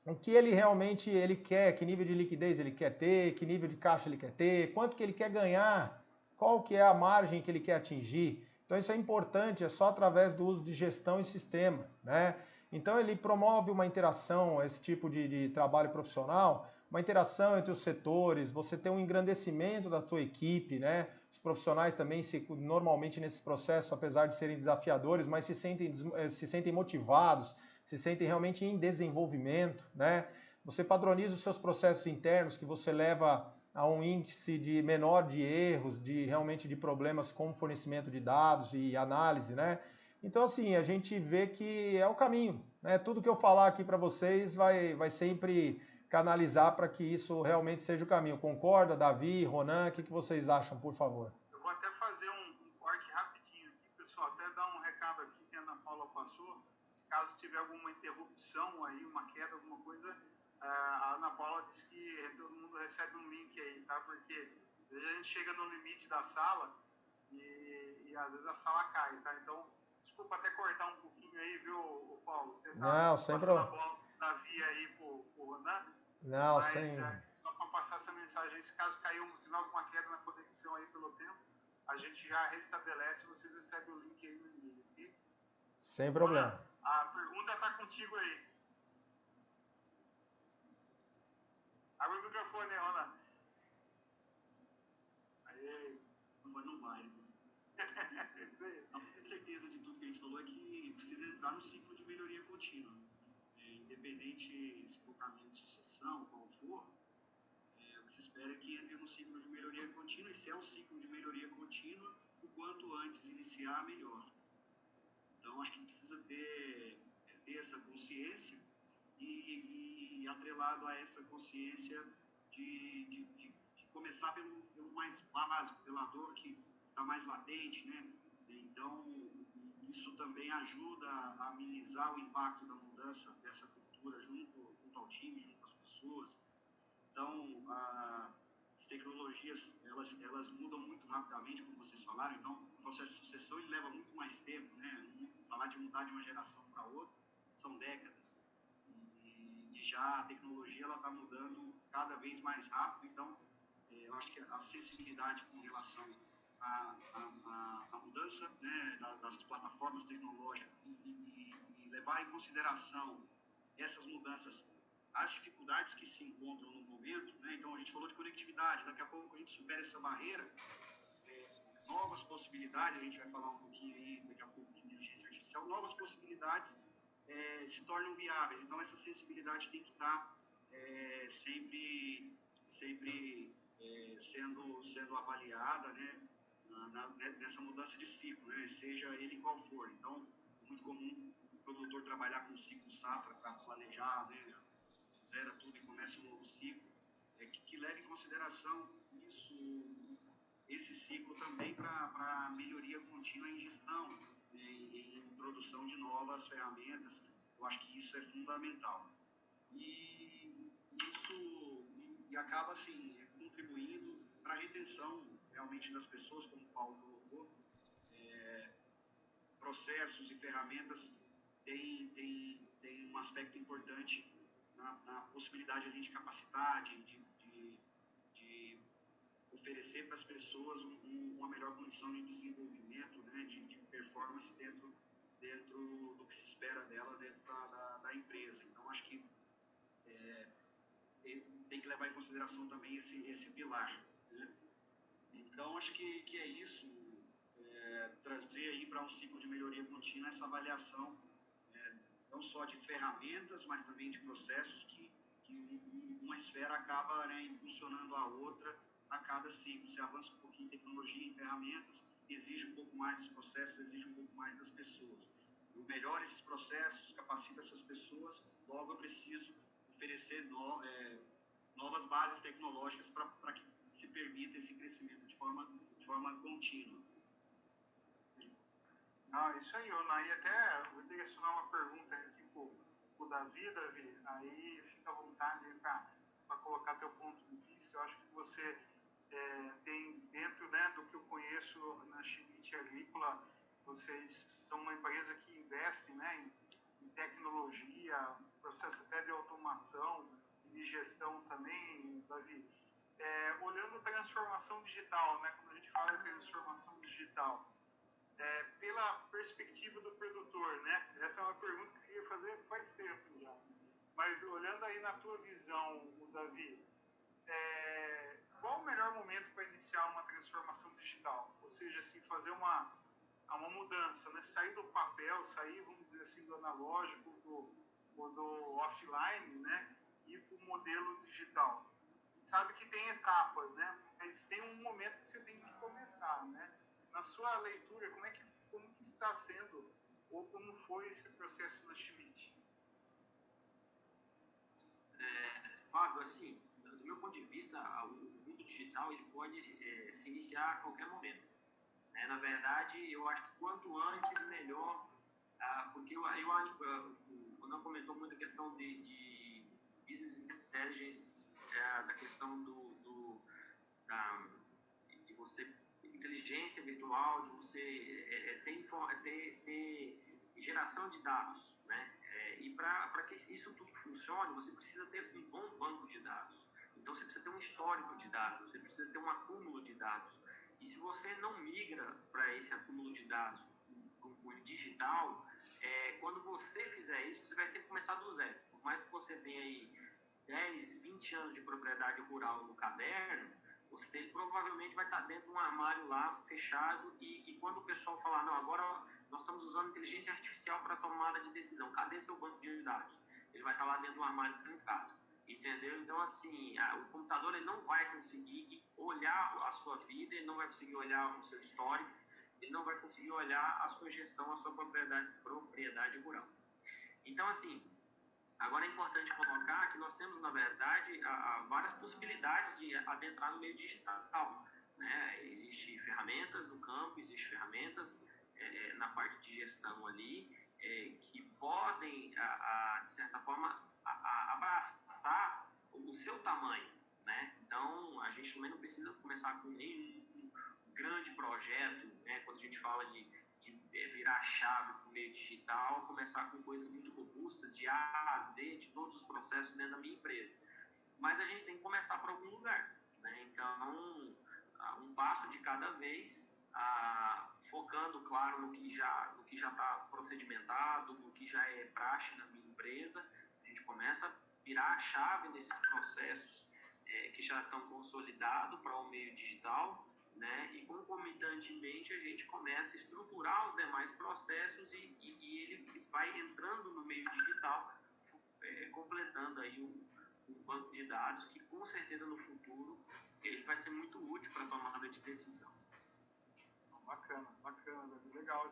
C: o que ele realmente quer, que nível de liquidez ele quer ter, que nível de caixa ele quer ter, quanto que ele quer ganhar, qual que é a margem que ele quer atingir. Então isso é importante, é só através do uso de gestão e sistema, né? Então ele promove uma interação, esse tipo de trabalho profissional, uma interação entre os setores, você tem um engrandecimento da tua equipe, né? Os profissionais também, normalmente nesse processo, apesar de serem desafiadores, mas se sentem motivados, se sentem realmente em desenvolvimento, né? Você padroniza os seus processos internos, que você leva a um índice menor de erros, realmente de problemas com fornecimento de dados e análise, né? Então, assim, a gente vê que é o caminho, né? Tudo que eu falar aqui para vocês vai sempre canalizar para que isso realmente seja o caminho. Concorda, Davi, Ronan? O que vocês acham, por favor?
A: Eu vou até fazer um corte rapidinho aqui, pessoal, até dar um recado aqui que a Ana Paula passou. Caso tiver alguma interrupção aí, uma queda, alguma coisa, a Ana Paula disse que todo mundo recebe um link aí, tá? Porque a gente chega no limite da sala e às vezes a sala cai, tá? Então, desculpa até cortar um pouquinho aí, viu, Paulo? Você tá passando a bola da via aí pro Ronan.
C: Não,
A: mas
C: sem...
A: só para passar essa mensagem, se caso caiu no final com uma queda na conexão aí pelo tempo, a gente já restabelece, vocês recebem o link aí no e-mail, ok?
C: Sem problema.
A: Ronan, a pergunta está contigo aí. Abre o microfone, Ronan. Aí.
B: Não vai. Não tenho certeza de tudo que a gente falou, é que precisa entrar no ciclo de melhoria contínua. Independente se for caminho de sucessão, qual for, que se espera é que entre no ciclo de melhoria contínua, e se é um ciclo de melhoria contínua, o quanto antes iniciar, melhor. Então, acho que precisa ter essa consciência e atrelado a essa consciência de começar pelo mais básico, pela dor que está mais latente, né? Então, isso também ajuda a amenizar o impacto da mudança dessa cultura junto ao time, junto às pessoas. Então, as tecnologias, elas mudam muito rapidamente, como vocês falaram. Então, o processo de sucessão ele leva muito mais tempo, né? Falar de mudar de uma geração para outra são décadas. E já a tecnologia ela está mudando cada vez mais rápido. Então, eu acho que a sensibilidade com relação à mudança, né, das plataformas tecnológicas e levar em consideração essas mudanças, as dificuldades que se encontram no momento, né? Então, a gente falou de conectividade, daqui a pouco a gente supera essa barreira, novas possibilidades, a gente vai falar um pouquinho aí, daqui a pouco, de inteligência artificial, novas possibilidades se tornam viáveis. Então, essa sensibilidade tem que estar sempre sendo avaliada, né, nessa mudança de ciclo, né, seja ele qual for. Então, é muito comum o produtor trabalhar com o ciclo safra para planejar, né, zera tudo e começa um novo ciclo, que leve em consideração esse ciclo também para melhoria contínua em gestão, em introdução de novas ferramentas. Eu acho que isso é fundamental. E isso acaba, assim, contribuindo para a retenção realmente das pessoas, como o Paulo colocou. Processos e ferramentas têm um aspecto importante na possibilidade de capacitar, de oferecer para as pessoas uma melhor condição de desenvolvimento, né, de performance dentro do que se espera dela dentro da empresa. Então, acho que tem que levar em consideração também esse pilar, né? Então, acho que é isso, trazer aí para um ciclo de melhoria contínua essa avaliação, não só de ferramentas, mas também de processos que uma esfera acaba, né, impulsionando a outra a cada ciclo. Você avança um pouquinho em tecnologia, em ferramentas, exige um pouco mais dos processos, exige um pouco mais das pessoas. Eu melhoro esses processos, capacito essas pessoas, logo eu preciso oferecer novas bases tecnológicas para que se permita esse crescimento de forma contínua.
A: Ah, isso aí, Ana. E até vou direcionar uma pergunta aqui para o Davi, aí fica à vontade para colocar teu ponto de vista. Eu acho que você tem, dentro, né, do que eu conheço na Schmidt Agrícola, vocês são uma empresa que investe, né, em tecnologia, processo até de automação e de gestão também, Davi. Olhando a transformação digital, né, quando a gente fala de transformação digital, pela perspectiva do produtor, né? Essa é uma pergunta que eu queria fazer faz tempo já. Mas olhando aí na tua visão, Davi, qual o melhor momento para iniciar uma transformação digital? Ou seja, assim, fazer uma mudança, né? Sair do papel, sair, vamos dizer assim, do analógico ou do offline, né? E ir para o modelo digital. Sabe que tem etapas, né? Mas tem um momento que você tem que começar, né? Na sua leitura, como que está sendo ou como foi esse processo na Schmidt?
D: Fábio, assim, do meu ponto de vista, o mundo digital ele pode se iniciar a qualquer momento. Na verdade, eu acho que quanto antes, melhor, porque o Não comentou muito a questão de business intelligence, da questão de você, inteligência virtual, de você ter geração de dados, né? E para que isso tudo funcione, você precisa ter um bom banco de dados. Então, você precisa ter um histórico de dados, você precisa ter um acúmulo de dados. E se você não migra para esse acúmulo de dados com o digital, quando você fizer isso, você vai sempre começar do zero. Por mais que você tenha aí 10, 20 anos de propriedade rural no caderno, você provavelmente vai estar dentro de um armário lá, fechado, e quando o pessoal falar, não, agora nós estamos usando inteligência artificial para tomada de decisão, cadê seu banco de dados? Ele vai estar lá dentro de um armário trancado. entendeu? Então, assim, o computador ele não vai conseguir olhar a sua vida, ele não vai conseguir olhar o seu histórico, ele não vai conseguir olhar a sua gestão, a sua propriedade rural. Então, assim, agora é importante colocar que nós temos, na verdade, várias possibilidades de adentrar no meio digital, né? Existem ferramentas no campo, existem ferramentas na parte de gestão ali, que podem, de certa forma, abraçar o seu tamanho, né? Então, a gente também não precisa começar com nenhum grande projeto, né? Quando a gente fala de virar a chave para o meio digital, começar com coisas muito robustas, de A a Z, de todos os processos dentro da minha empresa. Mas a gente tem que começar por algum lugar, né? Então, um passo de cada vez, focando, claro, no que já está procedimentado, no que já é praxe na minha empresa. A gente começa a virar a chave nesses processos que já estão consolidados para o meio digital, né? E concomitantemente a gente começa a estruturar os demais processos e ele vai entrando no meio digital, completando aí um banco de dados que com certeza no futuro ele vai ser muito útil para a tomada de decisão.
A: Bacana, Davi. Legal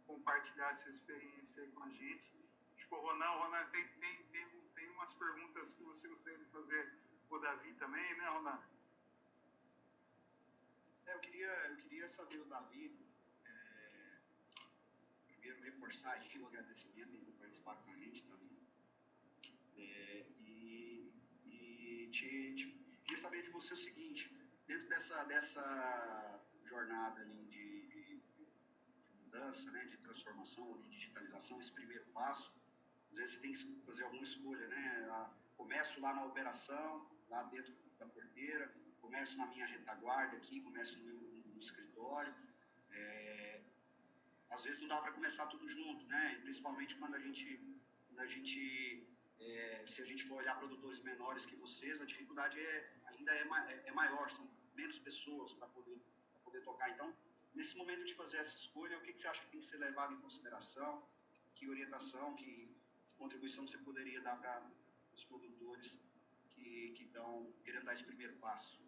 A: compartilhar essa experiência aí com a gente. Tipo, Ronan, tem umas perguntas que você gostaria de fazer para o Davi também, né, Ronan?
B: Eu queria saber do Davi, primeiro reforçar aqui o agradecimento por participar com a gente, Davi. Queria saber de você o seguinte, dentro dessa jornada ali de mudança, né, de transformação, de digitalização, esse primeiro passo, às vezes você tem que fazer alguma escolha, né? Começo lá na operação, lá dentro da porteira, começo na minha retaguarda aqui, começo no escritório. Às vezes não dá para começar tudo junto, né? E principalmente quando a gente se a gente for olhar produtores menores que vocês, a dificuldade ainda é maior, são menos pessoas para poder tocar. Então, nesse momento de fazer essa escolha, o que você acha que tem que ser levado em consideração? Que orientação, que contribuição você poderia dar para os produtores que estão querendo dar esse primeiro passo?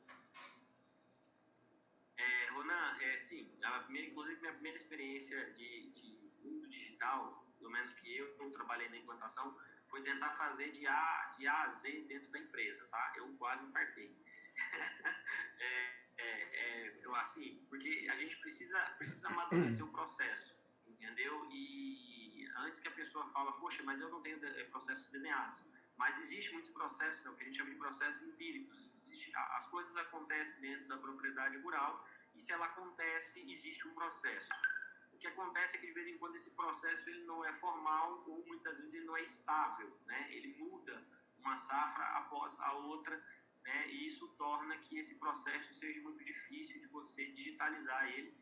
D: Ronan, sim, inclusive minha primeira experiência de mundo digital, pelo menos que eu trabalhei na implantação, foi tentar fazer de A a Z dentro da empresa, tá? Eu quase me fartei. Porque a gente precisa amadurecer o processo, entendeu? E antes que a pessoa fala, poxa, mas eu não tenho processos desenhados. Mas existem muitos processos, o que a gente chama de processos empíricos. As coisas acontecem dentro da propriedade rural e se ela acontece, existe um processo. O que acontece é que de vez em quando esse processo ele não é formal ou muitas vezes ele não é estável, né? Ele muda uma safra após a outra, né? E isso torna que esse processo seja muito difícil de você digitalizar ele,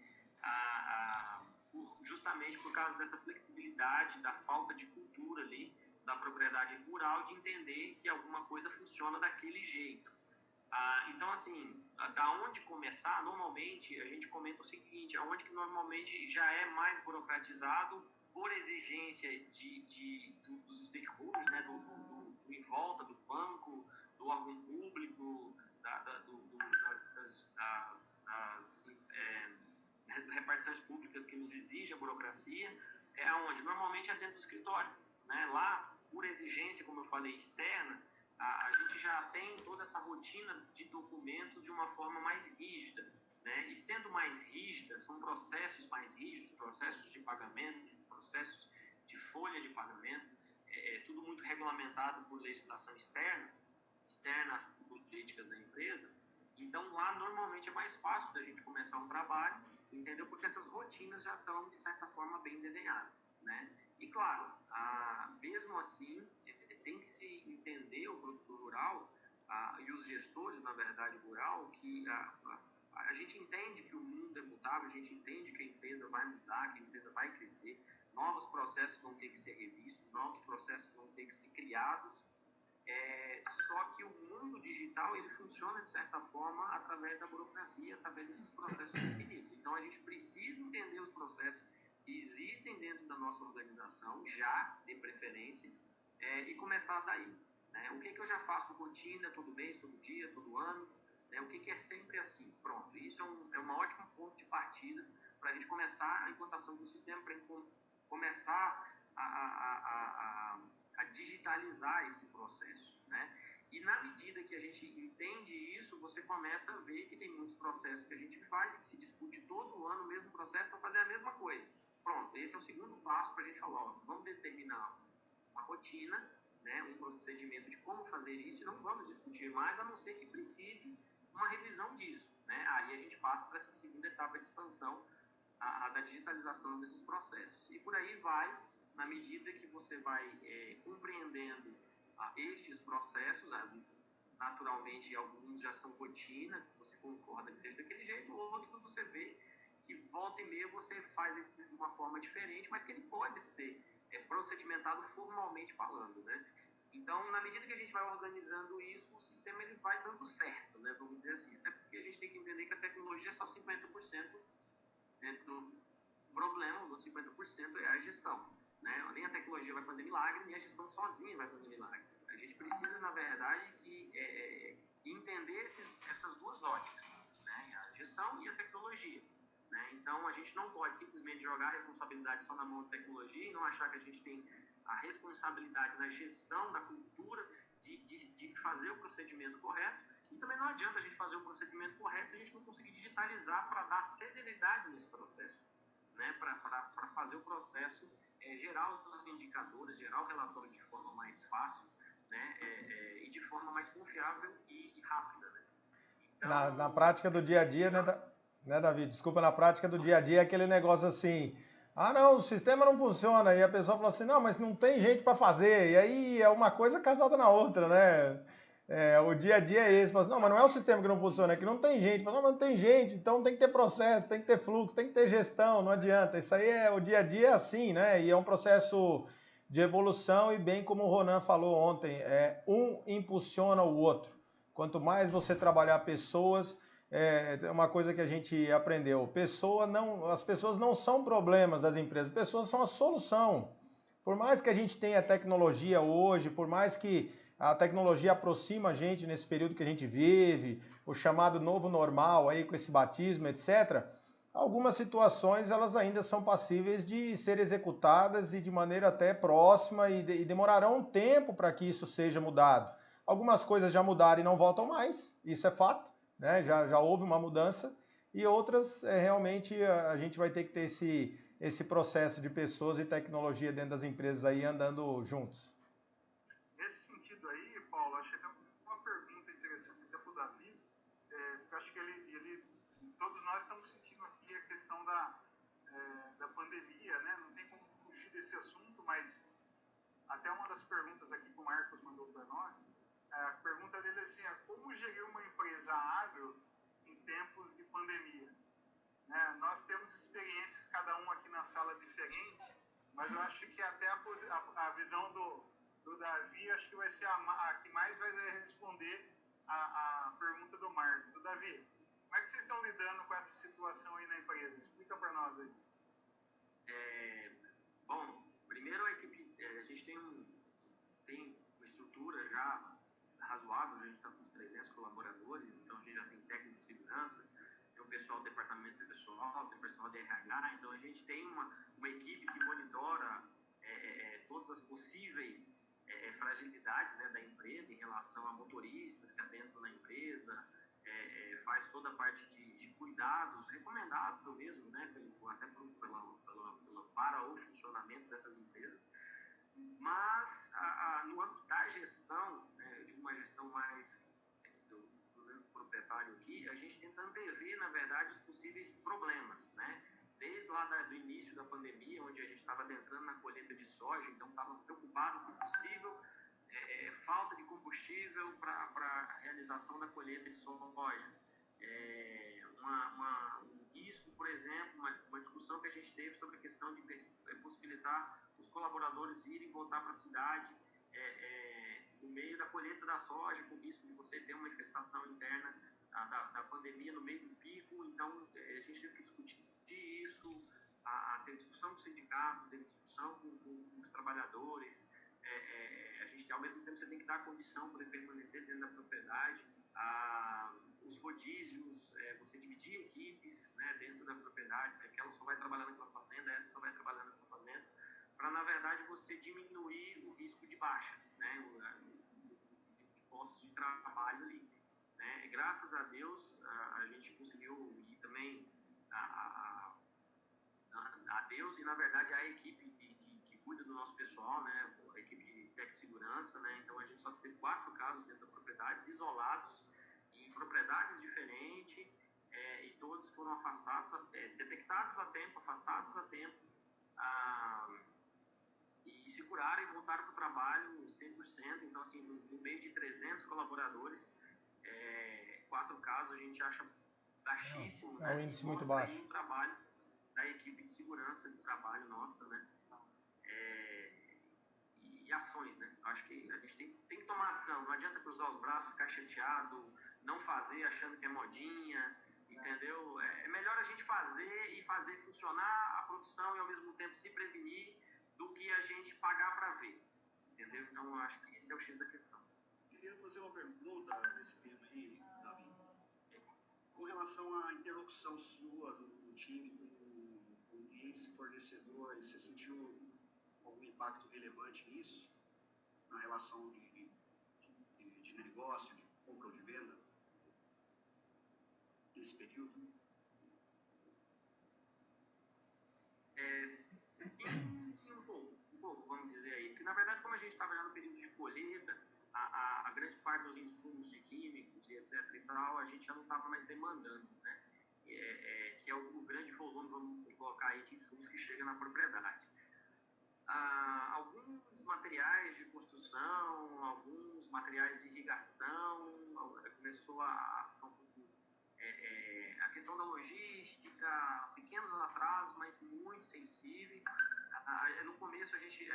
D: justamente por causa dessa flexibilidade, da falta de cultura ali, da propriedade rural, de entender que alguma coisa funciona daquele jeito. Então, assim, da onde começar, normalmente, a gente comenta o seguinte, aonde que normalmente já é mais burocratizado por exigência dos stakeholders, né, do em volta, do banco, do órgão público, das repartições públicas que nos exige a burocracia, aonde normalmente é dentro do escritório, né? Lá, por exigência, como eu falei, externa, a gente já tem toda essa rotina de documentos de uma forma mais rígida, né? E sendo mais rígida, são processos mais rígidos, processos de pagamento, processos de folha de pagamento, tudo muito regulamentado por legislação externa às políticas da empresa. Então, lá normalmente é mais fácil da gente começar um trabalho, entendeu? Porque essas rotinas já estão, de certa forma, bem desenhadas, né? E, claro, mesmo assim, tem que se entender o produtor rural e os gestores, na verdade, rural, que a gente entende que o mundo é mutável, a gente entende que a empresa vai mudar, que a empresa vai crescer, novos processos vão ter que ser revistos, novos processos vão ter que ser criados, só que o mundo digital ele funciona, de certa forma, através da burocracia, através desses processos definidos. Então, a gente precisa entender os processos que existem dentro da nossa organização, já, de preferência, e começar daí, né? O que eu já faço rotina todo mês, todo dia, todo ano, né? O que é sempre assim. Pronto, isso é um ótimo ponto de partida para a gente começar a implantação do sistema, para começar a digitalizar esse processo, né? E na medida que a gente entende isso, você começa a ver que tem muitos processos que a gente faz e que se discute todo ano o mesmo processo para fazer a mesma coisa. Pronto, esse é o segundo passo para a gente falar, ó, vamos determinar uma rotina, né, um procedimento de como fazer isso, e não vamos discutir mais, a não ser que precise uma revisão disso, né? Aí a gente passa para essa segunda etapa de expansão, da digitalização desses processos. E por aí vai, na medida que você vai compreendendo estes processos, naturalmente alguns já são rotina, você concorda que seja daquele jeito, outros você vê que volta e meia você faz de uma forma diferente, mas que ele pode ser procedimentado formalmente falando, né? Então, na medida que a gente vai organizando isso, o sistema ele vai dando certo, né? Vamos dizer assim, até porque a gente tem que entender que a tecnologia é só 50% do problema, os outros 50% é a gestão, né? Nem a tecnologia vai fazer milagre, nem a gestão sozinha vai fazer milagre. A gente precisa, na verdade, entender essas duas óticas, né? A gestão e a tecnologia, né? Então, a gente não pode simplesmente jogar a responsabilidade só na mão da tecnologia e não achar que a gente tem a responsabilidade na gestão, da cultura, de fazer o procedimento correto. E também não adianta a gente fazer o procedimento correto se a gente não conseguir digitalizar para dar celeridade nesse processo, né? Para fazer o processo gerar os indicadores, gerar o relatório de forma mais fácil, né? E de forma mais confiável e rápida, né?
C: Então, na prática do dia a dia, né, Davi? Desculpa, na prática do dia a dia é aquele negócio assim, ah, não, o sistema não funciona, e a pessoa fala assim, não, mas não tem gente para fazer, e aí é uma coisa casada na outra, né? O dia a dia é esse, fala assim, não, mas não é o sistema que não funciona, é que não tem gente. Fala, não, mas não tem gente, então tem que ter processo, tem que ter fluxo, tem que ter gestão, não adianta. Isso aí o dia a dia é assim, né? E é um processo de evolução e bem como o Ronan falou ontem, um impulsiona o outro. Quanto mais você trabalhar pessoas, é uma coisa que a gente aprendeu, as pessoas não são problemas das empresas, as pessoas são a solução. Por mais que a gente tenha tecnologia hoje, por mais que a tecnologia aproxima a gente nesse período que a gente vive, o chamado novo normal aí com esse batismo, etc. Algumas situações elas ainda são passíveis de ser executadas e de maneira até próxima e demorarão um tempo para que isso seja mudado. Algumas coisas já mudaram e não voltam mais, isso é fato, né? Já houve uma mudança, e outras realmente a gente vai ter que ter esse processo de pessoas e tecnologia dentro das empresas aí andando juntos.
A: Nesse sentido aí, Paulo, acho que tem uma pergunta interessante até para o Davi, porque acho que todos nós estamos sentindo aqui a questão da pandemia, né? Não tem como fugir desse assunto, mas até uma das perguntas aqui que o Marcos mandou para nós, a pergunta dele é assim, como gerir uma empresa agro em tempos de pandemia? Né? Nós temos experiências, cada um aqui na sala diferente, mas eu acho que até a visão do Davi, acho que vai ser a que mais vai responder a pergunta do Marcos. O Davi, como é que vocês estão lidando com essa situação aí na empresa? Explica para nós aí.
D: Bom, primeiro a equipe, a gente tem uma estrutura já razoável, a gente está com uns 300 colaboradores, então a gente já tem técnico de segurança, tem o pessoal do departamento pessoal, tem o pessoal de RH, então a gente tem uma equipe que monitora todas as possíveis fragilidades, né, da empresa em relação a motoristas que adentram na empresa, faz toda a parte de cuidados, recomendado mesmo, né, até para o funcionamento dessas empresas. Mas no âmbito da gestão, né, de uma gestão mais do proprietário aqui, a gente tenta antever, na verdade, os possíveis problemas, né? Desde lá do início da pandemia, onde a gente estava adentrando na colheita de soja, então estava preocupado com o possível falta de combustível para a realização da colheita de soja. Um risco, por exemplo, uma discussão que a gente teve sobre a questão de possibilitar os colaboradores irem voltar para a cidade no meio da colheita da soja, com risco de você ter uma manifestação interna da pandemia no meio do pico. Então, a gente teve que discutir isso, ter discussão com o sindicato, ter discussão com os trabalhadores, a gente, ao mesmo tempo, você tem que dar condição para ele permanecer dentro da propriedade. Os rodízios, você dividir equipes, né, dentro da propriedade, aquela só vai trabalhar naquela fazenda, essa só vai trabalhar nessa fazenda, para, na verdade, você diminuir o risco de baixas, né, o risco de postos de trabalho ali. Né? Graças a Deus, a gente conseguiu, e também a Deus e, na verdade, a equipe que cuida do nosso pessoal, né, a equipe de técnico de segurança, né, então a gente só teve 4 casos dentro da propriedade, isolados, em propriedades diferentes, e todos foram afastados, detectados a tempo, afastados a tempo, e se curaram e voltaram para o trabalho 100%. Então, assim, no meio de 300 colaboradores, 4 casos a gente acha baixíssimo,
C: né? É um índice muito baixo.
D: Um trabalho da equipe de segurança de trabalho nossa, né? E ações, né? Eu acho que a gente tem que tomar ação. Não adianta cruzar os braços, ficar chateado, não fazer achando que é modinha, entendeu? É melhor a gente fazer e fazer funcionar a produção e ao mesmo tempo se prevenir do que a gente pagar para ver, entendeu? Então eu acho que esse é o X da questão.
B: Queria fazer uma pergunta nesse tema aí, Davi, com relação à interlocução sua do time com clientes e fornecedores. Você sentiu algum impacto relevante nisso, na relação de negócio, de compra ou de venda, nesse período?
D: Sim, um pouco, vamos dizer aí. Porque, na verdade, como a gente estava já no período de colheita, a grande parte dos insumos de químicos e etc. e tal, a gente já não estava mais demandando, né? Que é o grande volume, vamos colocar aí, de insumos que chega na propriedade. Alguns materiais de construção, alguns materiais de irrigação, começou a questão da logística, pequenos atrasos, mas muito sensível. No começo a gente,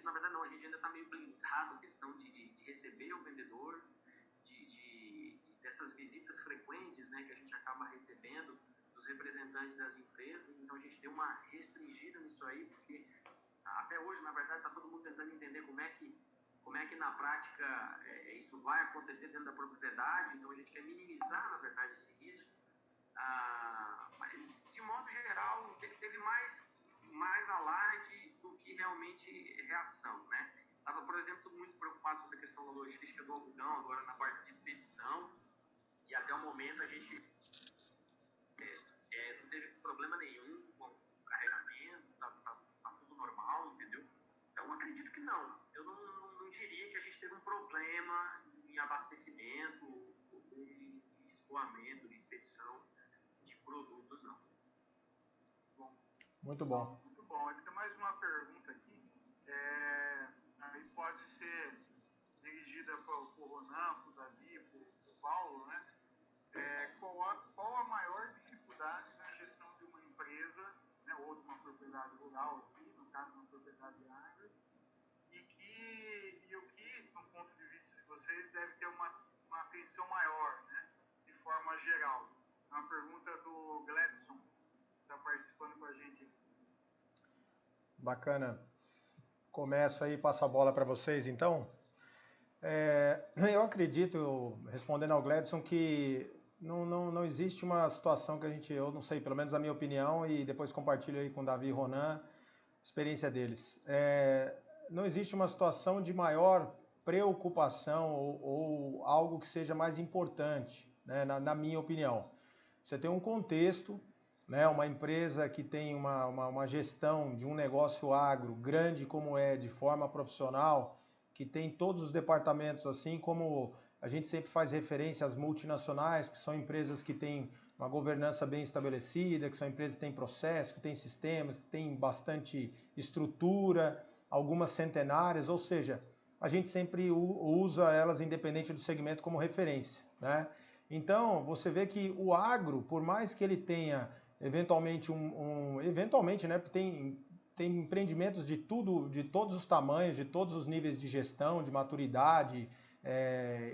D: na verdade não, a gente ainda está meio blindado a questão de receber o vendedor, dessas visitas frequentes, né, que a gente acaba recebendo dos representantes das empresas. Então a gente deu uma restringida nisso aí, porque até hoje, na verdade, está todo mundo tentando entender como é que na prática isso vai acontecer dentro da propriedade. Então a gente quer minimizar, na verdade, esse risco. Mas, de modo geral, teve mais alarde do que realmente reação, né? Estava, por exemplo, muito preocupado sobre a questão da logística do algodão, agora na parte de expedição, e até o momento a gente não teve problema nenhum com o carregamento, tá tudo normal, entendeu? Então, acredito que não. Eu não diria que a gente teve um problema em abastecimento, ou em escoamento, em expedição de produtos, não.
A: Bom.
C: Muito bom.
A: Muito bom. Tem mais uma pergunta aqui. Aí pode ser dirigida para o Ronan, para o Davi, para o Paulo, né? Qual a maior dificuldade na gestão de uma empresa, né, ou de uma propriedade rural aqui, no caso, uma propriedade agro, e o que, do ponto de vista de vocês, deve ter uma atenção maior, né, de forma geral? Uma pergunta do Gladson, que está participando com a gente aqui.
C: Bacana. Começo aí, passo a bola para vocês, então. Eu acredito, respondendo ao Gladson, que não existe uma situação que eu não sei, pelo menos a minha opinião, e depois compartilho aí com o Davi e Ronan, a experiência deles. Não existe uma situação de maior preocupação ou algo que seja mais importante, né, na minha opinião. Você tem um contexto, né, uma empresa que tem uma gestão de um negócio agro grande como de forma profissional, que tem todos os departamentos, assim como a gente sempre faz referência às multinacionais, que são empresas que têm uma governança bem estabelecida, que são empresas que têm processos, que têm sistemas, que têm bastante estrutura, algumas centenárias, ou seja, a gente sempre usa elas, independente do segmento, como referência, né? Então, você vê que o agro, por mais que ele tenha eventualmente né, porque tem empreendimentos de todos os tamanhos, de todos os níveis de gestão, de maturidade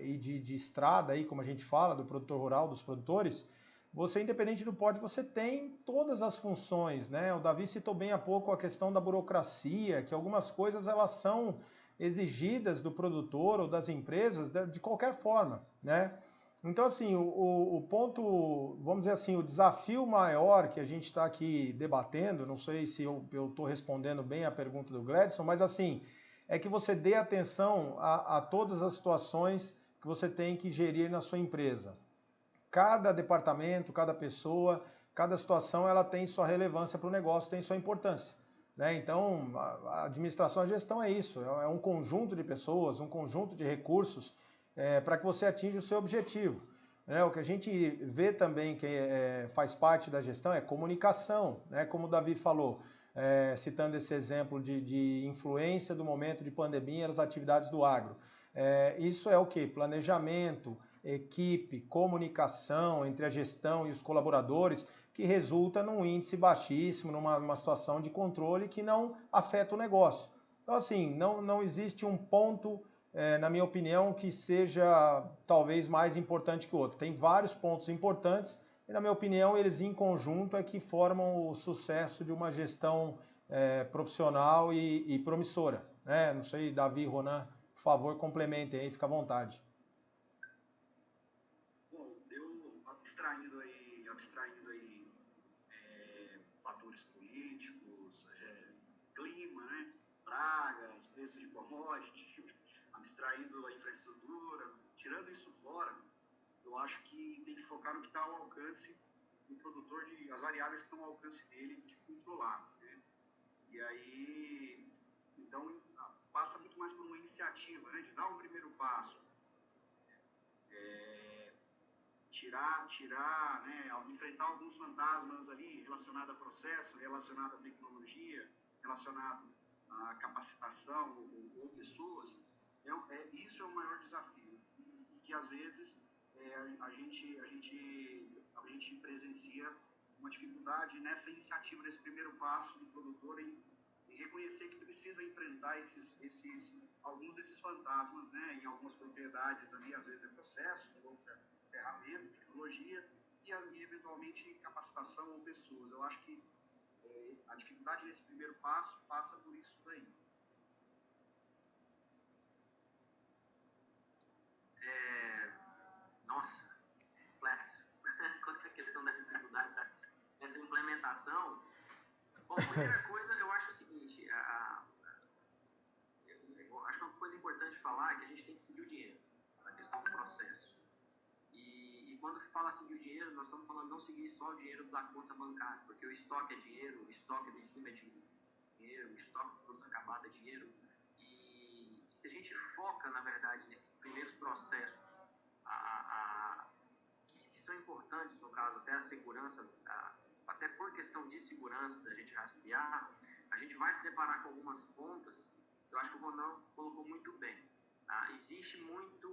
C: e de estrada, aí, como a gente fala, do produtor rural, dos produtores, você, independente do porte, você tem todas as funções, né? O Davi citou bem há pouco a questão da burocracia, que algumas coisas elas são exigidas do produtor ou das empresas de qualquer forma, né? Então, assim, o ponto, vamos dizer assim, o desafio maior que a gente está aqui debatendo, não sei se eu estou respondendo bem a pergunta do Gladson, mas assim, é que você dê atenção a todas as situações que você tem que gerir na sua empresa. Cada departamento, cada pessoa, cada situação, ela tem sua relevância para o negócio, tem sua importância, né? Então, a administração, a gestão é isso, é um conjunto de pessoas, um conjunto de recursos para que você atinja o seu objetivo, né? O que a gente vê também que faz parte da gestão é comunicação, né? Como o Davi falou, citando esse exemplo de influência do momento de pandemia nas atividades do agro. Isso é o quê? Planejamento, equipe, comunicação entre a gestão e os colaboradores, que resulta num índice baixíssimo, numa situação de controle que não afeta o negócio. Então, assim, não existe um ponto, na minha opinião, que seja talvez mais importante que o outro. Tem vários pontos importantes e, na minha opinião, eles em conjunto é que formam o sucesso de uma gestão profissional e promissora, né? Não sei, Davi, Ronan, por favor, complementem aí, fica à vontade.
B: Bom, eu abstraindo aí fatores políticos, clima, né? Pragas, preços de commodity, abstraindo a infraestrutura, tirando isso fora, eu acho que tem que focar no que está ao alcance do produtor, as variáveis que estão ao alcance dele de controlar, né? E aí, então, passa muito mais por uma iniciativa, né? De dar um primeiro passo, tirar, né? Enfrentar alguns fantasmas ali relacionados a processo, relacionado à tecnologia, relacionado à capacitação ou pessoas. Isso é o maior desafio, e que às vezes a gente presencia uma dificuldade nessa iniciativa, nesse primeiro passo do produtor em reconhecer que precisa enfrentar alguns desses fantasmas, né? Em algumas propriedades ali, às vezes é processo, em outra ferramenta, tecnologia, e eventualmente capacitação ou pessoas. Eu acho que a dificuldade nesse primeiro passo passa por isso daí.
D: Nossa, complexo. Quanto à questão da dificuldade dessa implementação, bom, primeira coisa, eu acho o seguinte, eu acho que uma coisa importante falar é que a gente tem que seguir o dinheiro, a questão do processo. E quando fala seguir o dinheiro, nós estamos falando não seguir só o dinheiro da conta bancária, porque o estoque é dinheiro, o estoque do insumo é dinheiro, o estoque do produto acabado é dinheiro. E se a gente foca, na verdade, nesses primeiros processos, que são importantes, no caso, até a segurança, até por questão de segurança da gente rastrear, a gente vai se deparar com algumas pontas que eu acho que o Ronan colocou muito bem. Existe muito,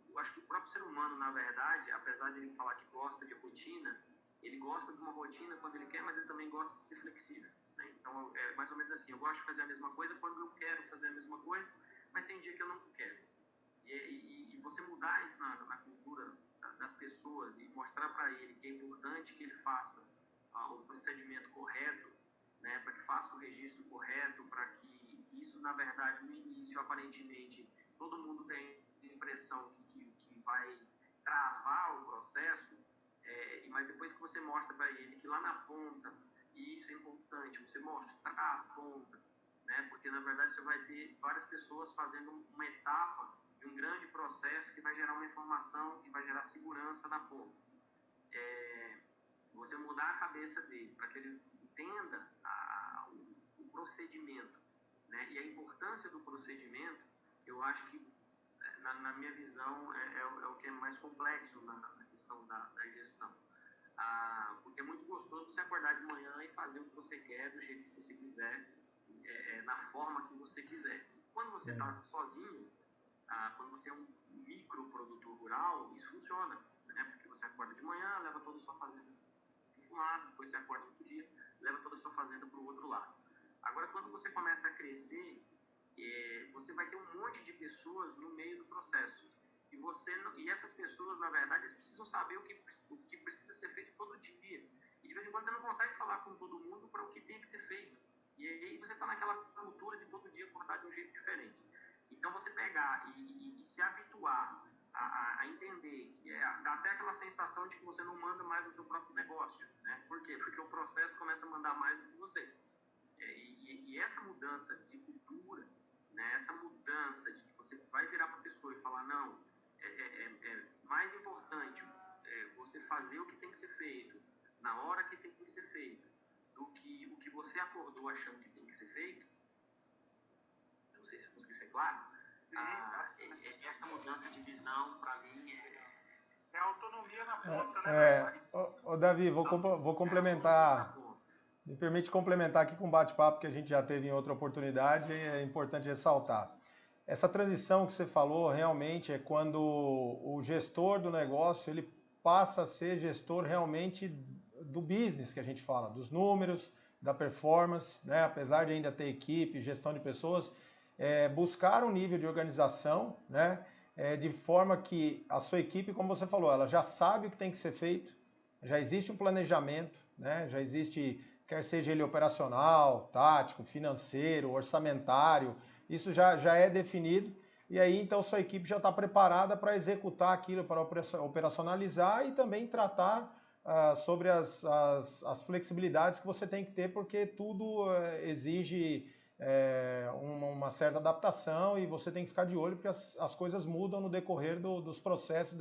D: eu acho que o próprio ser humano, na verdade, apesar de ele falar que gosta de rotina, ele gosta de uma rotina quando ele quer, mas ele também gosta de ser flexível, né? Então, é mais ou menos assim, eu gosto de fazer a mesma coisa quando eu quero fazer a mesma coisa, mas tem dia que eu não quero. E você mudar isso na cultura das pessoas e mostrar para ele que é importante que ele faça o procedimento correto, né, para que faça o registro correto, para que isso, na verdade, no início, aparentemente, todo mundo tem a impressão que vai travar o processo, mas depois que você mostra para ele que lá na ponta, e isso é importante, você mostrar a ponta, né, porque, na verdade, você vai ter várias pessoas fazendo uma etapa de um grande processo que vai gerar uma informação e vai gerar segurança na ponta. Você mudar a cabeça dele para que ele entenda o procedimento, né? E a importância do procedimento, eu acho que, na minha visão, é o que é mais complexo na questão da gestão. Porque é muito gostoso você acordar de manhã e fazer o que você quer, do jeito que você quiser, na forma que você quiser. Quando você está sozinho, quando você é um microprodutor rural, isso funciona, né? Porque você acorda de manhã, leva toda a sua fazenda para um lado, depois você acorda outro dia, leva toda a sua fazenda para o outro lado. Agora, quando você começa a crescer, você vai ter um monte de pessoas no meio do processo. E E essas pessoas, na verdade, eles precisam saber o que precisa ser feito todo dia. E de vez em quando você não consegue falar com todo mundo para o que tem que ser feito. E aí você está naquela cultura de todo dia acordar de um jeito diferente. Então você pegar e se habituar a entender, dá até aquela sensação de que você não manda mais no seu próprio negócio, né? Por quê? Porque o processo começa a mandar mais do que você. E essa mudança de cultura, né? Essa mudança de que você vai virar para a pessoa e falar, não, é mais importante você fazer o que tem que ser feito, na hora que tem que ser feito, do que o que você acordou achando que tem que ser feito. Eu não sei se eu consegui ser claro. Essa mudança de visão, para mim,
A: é autonomia na ponta, né?
C: Davi, vou complementar. Me permite complementar aqui com um bate-papo que a gente já teve em outra oportunidade, e é importante ressaltar. Essa transição que você falou realmente é quando o gestor do negócio ele passa a ser gestor realmente do business que a gente fala, dos números, da performance, né? Apesar de ainda ter equipe, gestão de pessoas, buscar um nível de organização, né? De forma que a sua equipe, como você falou, ela já sabe o que tem que ser feito, já existe um planejamento, né? Já existe, quer seja ele operacional, tático, financeiro, orçamentário, isso já é definido, e aí então sua equipe já está preparada para executar aquilo, para operacionalizar e também tratar sobre as flexibilidades que você tem que ter, porque tudo exige uma certa adaptação e você tem que ficar de olho porque as coisas mudam no decorrer dos processos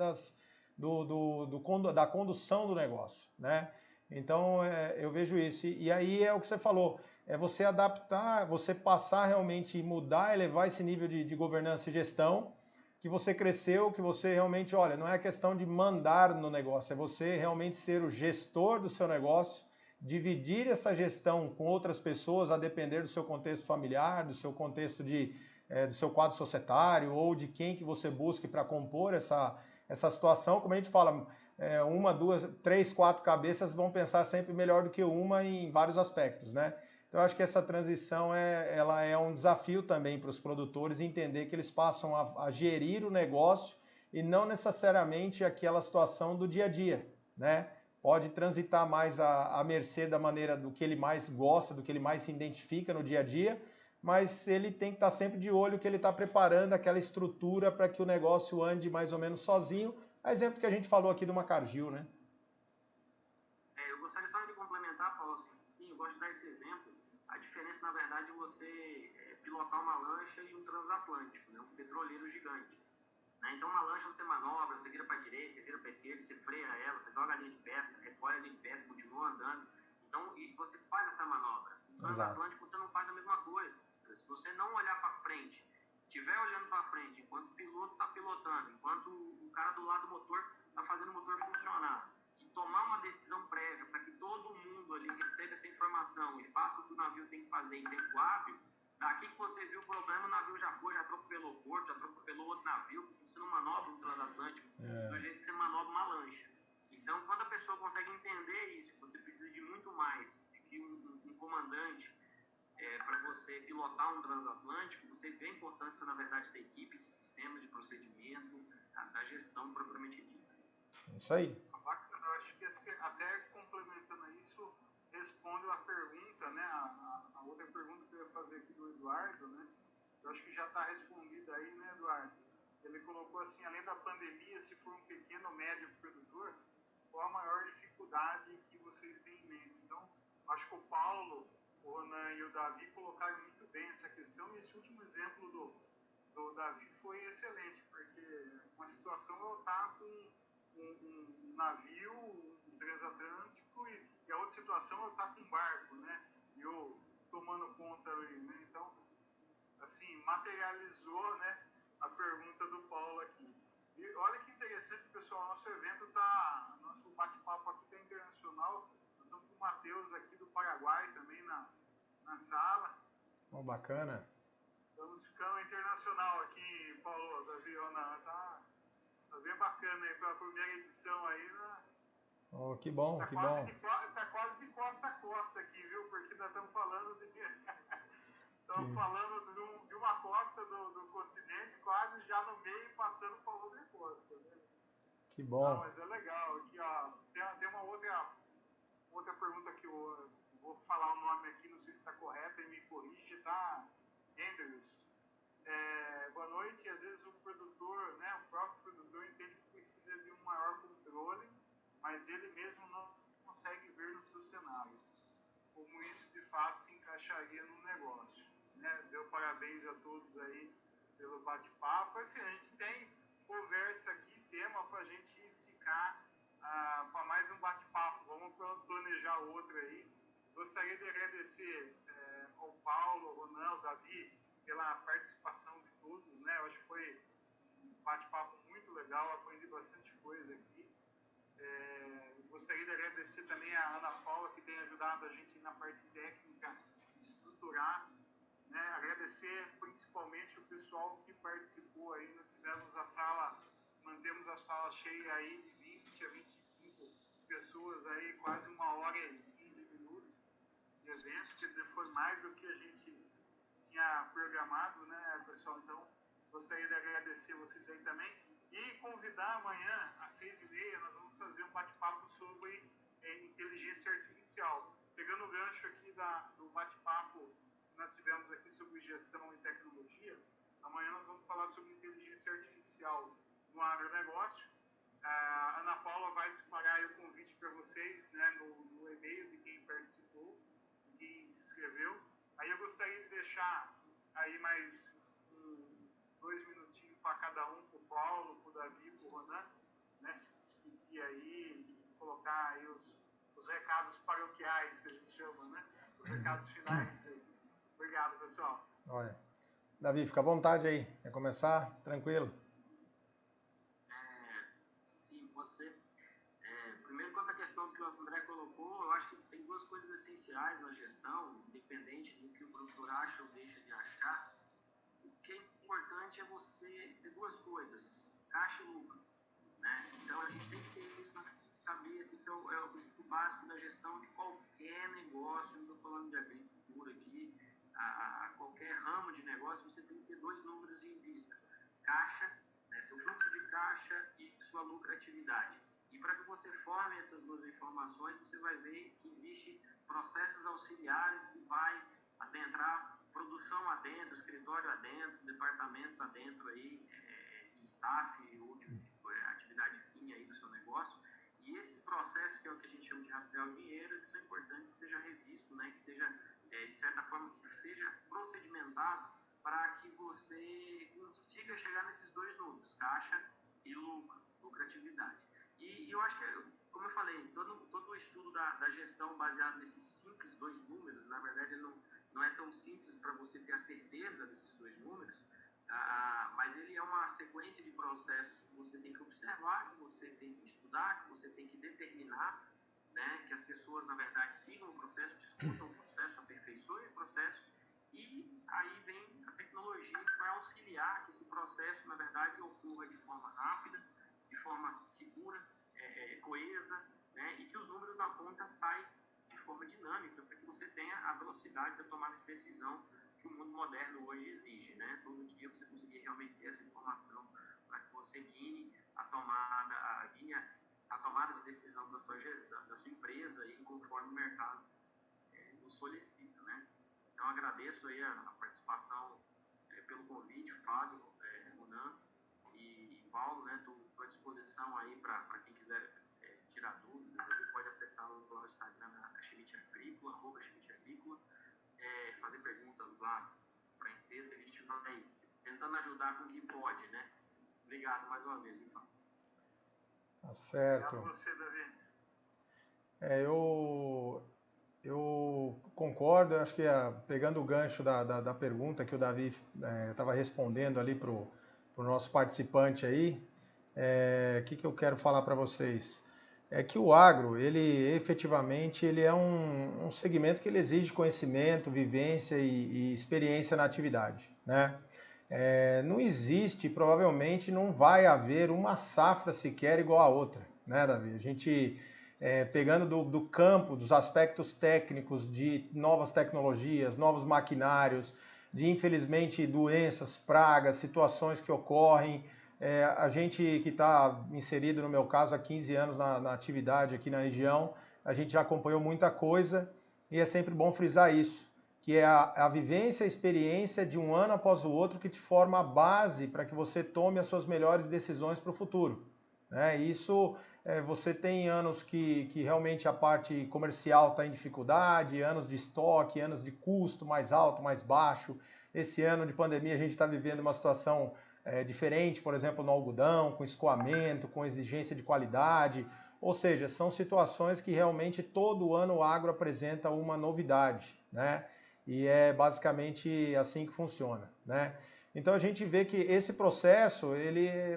C: da condução do negócio, né? Então eu vejo isso. E aí é o que você falou, é você adaptar, você passar realmente, mudar, elevar esse nível de governança e gestão, que você cresceu, que você realmente, olha, não é questão de mandar no negócio, é você realmente ser o gestor do seu negócio, dividir essa gestão com outras pessoas a depender do seu contexto familiar, do seu contexto do seu quadro societário ou de quem que você busque para compor essa situação. Como a gente fala, 1, 2, 3, 4 cabeças vão pensar sempre melhor do que uma em vários aspectos, né? Então eu acho que essa transição ela é um desafio também para os produtores entender que eles passam a gerir o negócio e não necessariamente aquela situação do dia a dia, né? Pode transitar mais à mercê da maneira do que ele mais gosta, do que ele mais se identifica no dia a dia, mas ele tem que estar sempre de olho que ele está preparando aquela estrutura para que o negócio ande mais ou menos sozinho. A exemplo que a gente falou aqui do Macargill, né?
D: Eu gostaria só de complementar, Paulo, assim, eu gosto de dar esse exemplo. A diferença, na verdade, é você pilotar uma lancha e um transatlântico, né? Um petroleiro gigante. Então, uma lancha você manobra, você vira para a direita, você vira para a esquerda, você freia ela, você joga a linha de pesca, recolhe a linha de pesca, continua andando. Então, e você faz essa manobra. No transatlântico, você não faz a mesma coisa. Se você não olhar para frente, estiver olhando para frente, enquanto o piloto está pilotando, enquanto o cara do lado do motor está fazendo o motor funcionar, e tomar uma decisão prévia para que todo mundo ali receba essa informação e faça o que o navio tem que fazer em tempo hábil, daqui que você viu o problema, o navio já foi, já atropelou o porto, já atropelou outro navio, porque você não manobra um transatlântico do jeito que você manobra uma lancha. Então, quando a pessoa consegue entender isso, que você precisa de muito mais do que um comandante para você pilotar um transatlântico, você vê a importância, na verdade, da equipe, de sistemas, de procedimento, da gestão propriamente dita.
C: Isso aí.
A: Bacana, eu acho que até complementando isso, responde a pergunta, né? A outra pergunta que eu ia fazer aqui do Eduardo, né? Eu acho que já está respondida aí, né, Eduardo? Ele colocou assim, além da pandemia, se for um pequeno ou médio produtor, qual a maior dificuldade que vocês têm em mente? Então, acho que o Paulo, o Ronan e o Davi colocaram muito bem essa questão, e esse último exemplo do Davi foi excelente, porque uma situação eu estar com um navio, um transatlântico, e a outra situação eu estar com um barco, né? E eu tomando conta ali, né? Então, assim, materializou, né, a pergunta do Paulo aqui. E olha que interessante, pessoal, nosso bate-papo aqui está internacional. Nós estamos com o Matheus aqui do Paraguai também na sala.
C: Bacana.
A: Estamos ficando internacional aqui, Paulo, Davi, Ronan, tá bem bacana aí pela primeira edição aí, né?
C: Oh, que bom,
A: tá
C: que
A: quase
C: bom.
A: Tá quase de costa a costa aqui, viu? Porque nós estamos falando falando de uma costa do continente, quase já no meio, passando para outra costa.
C: Que bom.
A: Não, mas é legal. Aqui, ó, tem uma outra pergunta que eu vou falar o nome aqui, não sei se está correto, e me corrige, tá? Andrews. Boa noite. Às vezes o produtor, né, o próprio produtor entende que precisa de um maior controle, mas ele mesmo não consegue ver no seu cenário como isso de fato se encaixaria no negócio, né? Deu parabéns a todos aí pelo bate-papo. Assim, a gente tem conversa aqui, tema para a gente esticar para mais um bate-papo. Vamos planejar outro aí. Gostaria de agradecer ao Paulo, ao Ronan, ao Davi pela participação de todos, né? Eu acho que foi um bate-papo muito legal, aprendi bastante coisa aqui. Gostaria de agradecer também a Ana Paula, que tem ajudado a gente na parte técnica, estruturar, né? Agradecer principalmente o pessoal que participou aí. Nós mantemos a sala cheia aí de 20 a 25 pessoas aí, quase 1h e 15 minutos de evento, quer dizer, foi mais do que a gente tinha programado, né, pessoal? Então, gostaria de agradecer vocês aí também e convidar amanhã, às 6h30, nós vamos fazer um bate-papo sobre inteligência artificial. Pegando o gancho aqui do bate-papo que nós tivemos aqui sobre gestão e tecnologia, amanhã nós vamos falar sobre inteligência artificial no agronegócio. A Ana Paula vai disparar aí o convite para vocês, né, no e-mail de quem participou, de quem se inscreveu. Aí eu gostaria de deixar aí mais 2 minutinhos para cada um, para o Paulo, para o Davi, para o Ronan, né, se despedir aí e colocar aí os recados paroquiais, que a gente chama, né? Os recados finais aí. Obrigado, pessoal.
C: Olha, Davi, fica à vontade aí. Quer começar? Tranquilo.
D: Sim, você... primeiro, quanto à questão que o André colocou, eu acho que tem duas coisas essenciais na gestão, independente do que o produtor acha ou deixa de achar. O que é importante é você ter duas coisas, caixa e lucro, né? Então, a gente tem que ter isso na cabeça, isso é o princípio básico da gestão de qualquer negócio. Não estou falando de agricultura aqui, a qualquer ramo de negócio, você tem que ter dois números em vista, caixa, né, seu fluxo de caixa e sua lucratividade. E para que você forme essas duas informações, você vai ver que existem processos auxiliares que vai adentrar produção adentro, escritório adentro, departamentos adentro aí, de staff ou de atividade fim aí do seu negócio. E esses processos, que é o que a gente chama de rastrear o dinheiro, eles são importantes que seja revisto, né, que seja, de certa forma, que seja procedimentado para que você consiga chegar nesses dois números, caixa e lucratividade. E eu acho que, como eu falei, todo o estudo da gestão baseado nesses simples dois números, na verdade, não é tão simples para você ter a certeza desses dois números, mas ele é uma sequência de processos que você tem que observar, que você tem que estudar, que você tem que determinar, né, que as pessoas, na verdade, sigam o processo, discutam o processo, aperfeiçoem o processo, e aí vem a tecnologia que vai auxiliar que esse processo, na verdade, ocorra de forma rápida, de forma segura, coesa, né, e que os números na ponta saiam de forma dinâmica, para que você tenha a velocidade da tomada de decisão que o mundo moderno hoje exige, né? Todo dia você conseguir realmente ter essa informação para que você guie a tomada de decisão da sua empresa e conforme o mercado nos solicita, né? Então agradeço aí a participação pelo convite, Fábio, Ronan e Paulo, né? Estou à disposição aí para quem quiser tirar dúvidas, aí pode acessar lá o Instagram da Schmidt Agrícola, @SchmidtAgrícola, fazer perguntas lá para a empresa, que a gente vai tentando ajudar com o que pode, né? Obrigado mais uma vez, Fábio.
C: Tá certo.
A: Obrigado a você, Davi.
C: Eu concordo, acho que pegando o gancho da pergunta que o Davi estava respondendo ali para o nosso participante aí, que eu quero falar para vocês? É que o agro, ele efetivamente ele é um segmento que ele exige conhecimento, vivência e experiência na atividade, né? Não existe, provavelmente não vai haver uma safra sequer igual a outra, né, Davi? A gente, pegando do campo, dos aspectos técnicos de novas tecnologias, novos maquinários, de infelizmente doenças, pragas, situações que ocorrem, A gente que está inserido, no meu caso, há 15 anos na atividade aqui na região, a gente já acompanhou muita coisa e é sempre bom frisar isso, que é a vivência, a experiência de um ano após o outro que te forma a base para que você tome as suas melhores decisões para o futuro. Né? Isso, você tem anos que realmente a parte comercial está em dificuldade, anos de estoque, anos de custo mais alto, mais baixo. Esse ano de pandemia a gente está vivendo uma situação diferente, por exemplo, no algodão, com escoamento, com exigência de qualidade. Ou seja, são situações que realmente todo ano o agro apresenta uma novidade, né? E é basicamente assim que funciona, né? Então a gente vê que esse processo,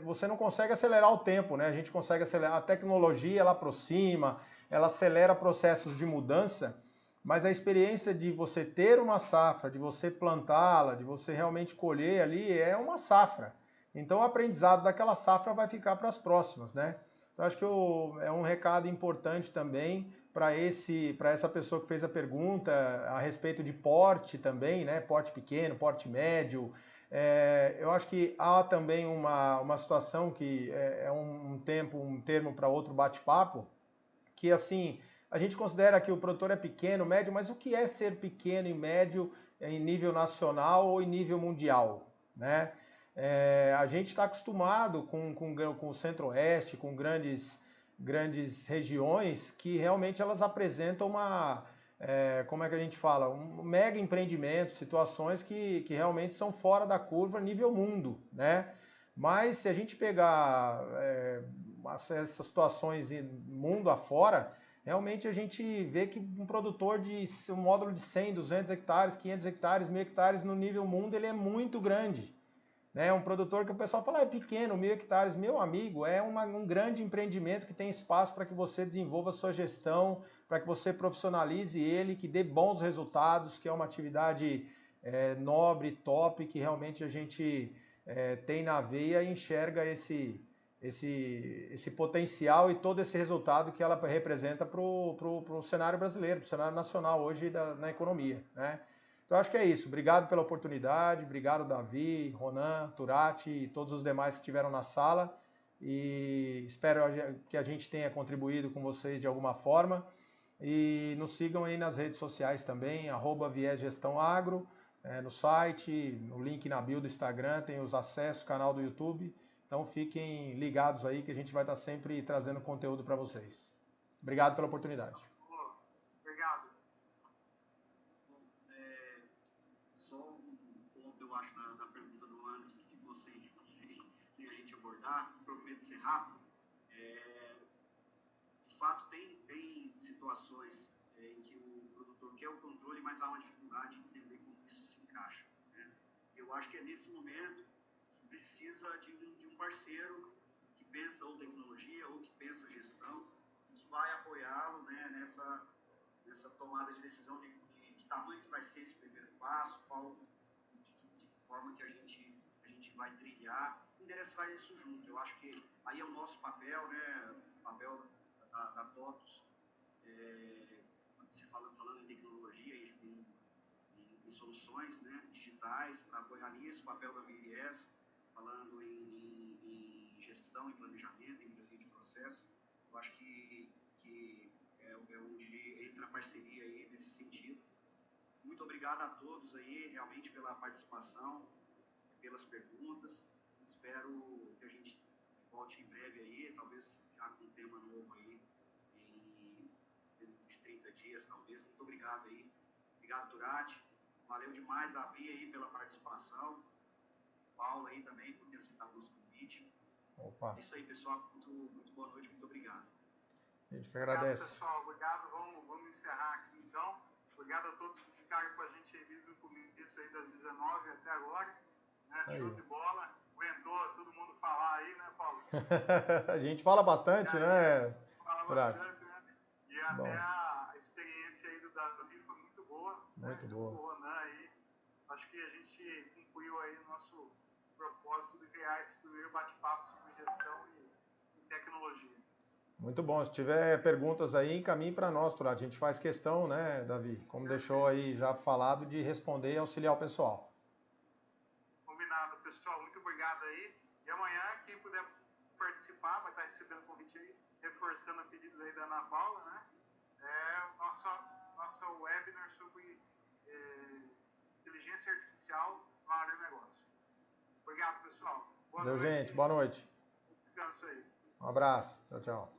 C: você não consegue acelerar o tempo, né? A gente consegue acelerar, a tecnologia ela aproxima, ela acelera processos de mudança, mas a experiência de você ter uma safra, de você plantá-la, de você realmente colher ali, é uma safra. Então o aprendizado daquela safra vai ficar para as próximas, né? Então acho que é um recado importante também para essa pessoa que fez a pergunta a respeito de porte também, né? Porte pequeno, porte médio. Eu acho que há também uma situação que é um termo para outro bate-papo, que assim, a gente considera que o produtor é pequeno, médio, mas o que é ser pequeno e médio em nível nacional ou em nível mundial, né? A gente está acostumado com o Centro-Oeste, com grandes regiões que realmente elas apresentam como é que a gente fala? Um mega empreendimento, situações que realmente são fora da curva nível mundo, né? Mas se a gente pegar essas situações mundo afora, realmente a gente vê que um produtor de um módulo de 100, 200 hectares, 500 hectares, 1000 hectares no nível mundo, ele é muito grande. Né? Um produtor que o pessoal fala, é pequeno, 1000 hectares, meu amigo, é um grande empreendimento que tem espaço para que você desenvolva a sua gestão, para que você profissionalize ele, que dê bons resultados, que é uma atividade nobre, top, que realmente a gente tem na veia e enxerga esse potencial e todo esse resultado que ela representa para o cenário brasileiro, para o cenário nacional hoje na economia, né? Então acho que é isso. Obrigado pela oportunidade, obrigado Davi, Ronan, Turati e todos os demais que estiveram na sala e espero que a gente tenha contribuído com vocês de alguma forma e nos sigam aí nas redes sociais também, @viesgestãoagro, no site, no link na bio do Instagram, tem os acessos, canal do YouTube, então fiquem ligados aí que a gente vai estar sempre trazendo conteúdo para vocês. Obrigado pela oportunidade.
A: Obrigado.
B: Só um ponto, eu acho, na pergunta do Anderson, que ficou sem a gente abordar, prometo ser rápido. De fato, tem situações em que o produtor quer o controle, mas há uma dificuldade em entender como isso se encaixa. Né? Eu acho que é nesse momento que precisa de um parceiro que pensa ou tecnologia ou que pensa gestão e que vai apoiá-lo, né, nessa tomada de decisão de tamanho que vai ser esse primeiro passo, de que forma que a gente vai trilhar, endereçar isso junto. Eu acho que aí é o nosso papel, né, o papel da TOTUS, falando em tecnologia e em soluções, né, digitais, para apoiar nisso, o papel da VIES, falando em gestão, em planejamento, em melhoria de processo. Eu acho que é onde entra a parceria aí nesse sentido. Muito obrigado a todos aí, realmente, pela participação, pelas perguntas. Espero que a gente volte em breve aí, talvez já com um tema novo aí, de 30 dias, talvez. Muito obrigado aí. Obrigado, Turati. Valeu demais, Davi, aí, pela participação. Paulo aí também, por ter aceitado o nosso convite.
C: Opa.
B: É isso aí, pessoal. Muito boa noite, muito obrigado.
C: A gente que agradece.
A: Obrigado, pessoal. Obrigado. Vamos encerrar aqui, então. Obrigado a todos que ficaram com a gente aí desde o começo aí das 19 até agora. Né? Show de bola. Aguentou todo mundo falar aí, né, Paulo?
C: A gente fala bastante,
A: aí,
C: né?
A: Fala bastante, né? E até a experiência aí do Davi foi muito boa.
C: Muito boa.
A: O Ronan aí. Acho que a gente concluiu aí o nosso propósito de criar esse primeiro bate-papo sobre gestão e tecnologia.
C: Muito bom. Se tiver perguntas aí, encaminhe para nós, Turati. A gente faz questão, né, Davi? Como deixou aí já falado, de responder e auxiliar o pessoal.
A: Combinado, pessoal. Muito obrigado aí. E amanhã, quem puder participar, vai estar recebendo convite aí, reforçando a pedido aí da Ana Paula, né? É nossa webinar sobre inteligência artificial no agronegócio. Obrigado, pessoal.
C: Boa noite. Gente. Boa noite.
A: Descanso aí.
C: Um abraço. Tchau, tchau.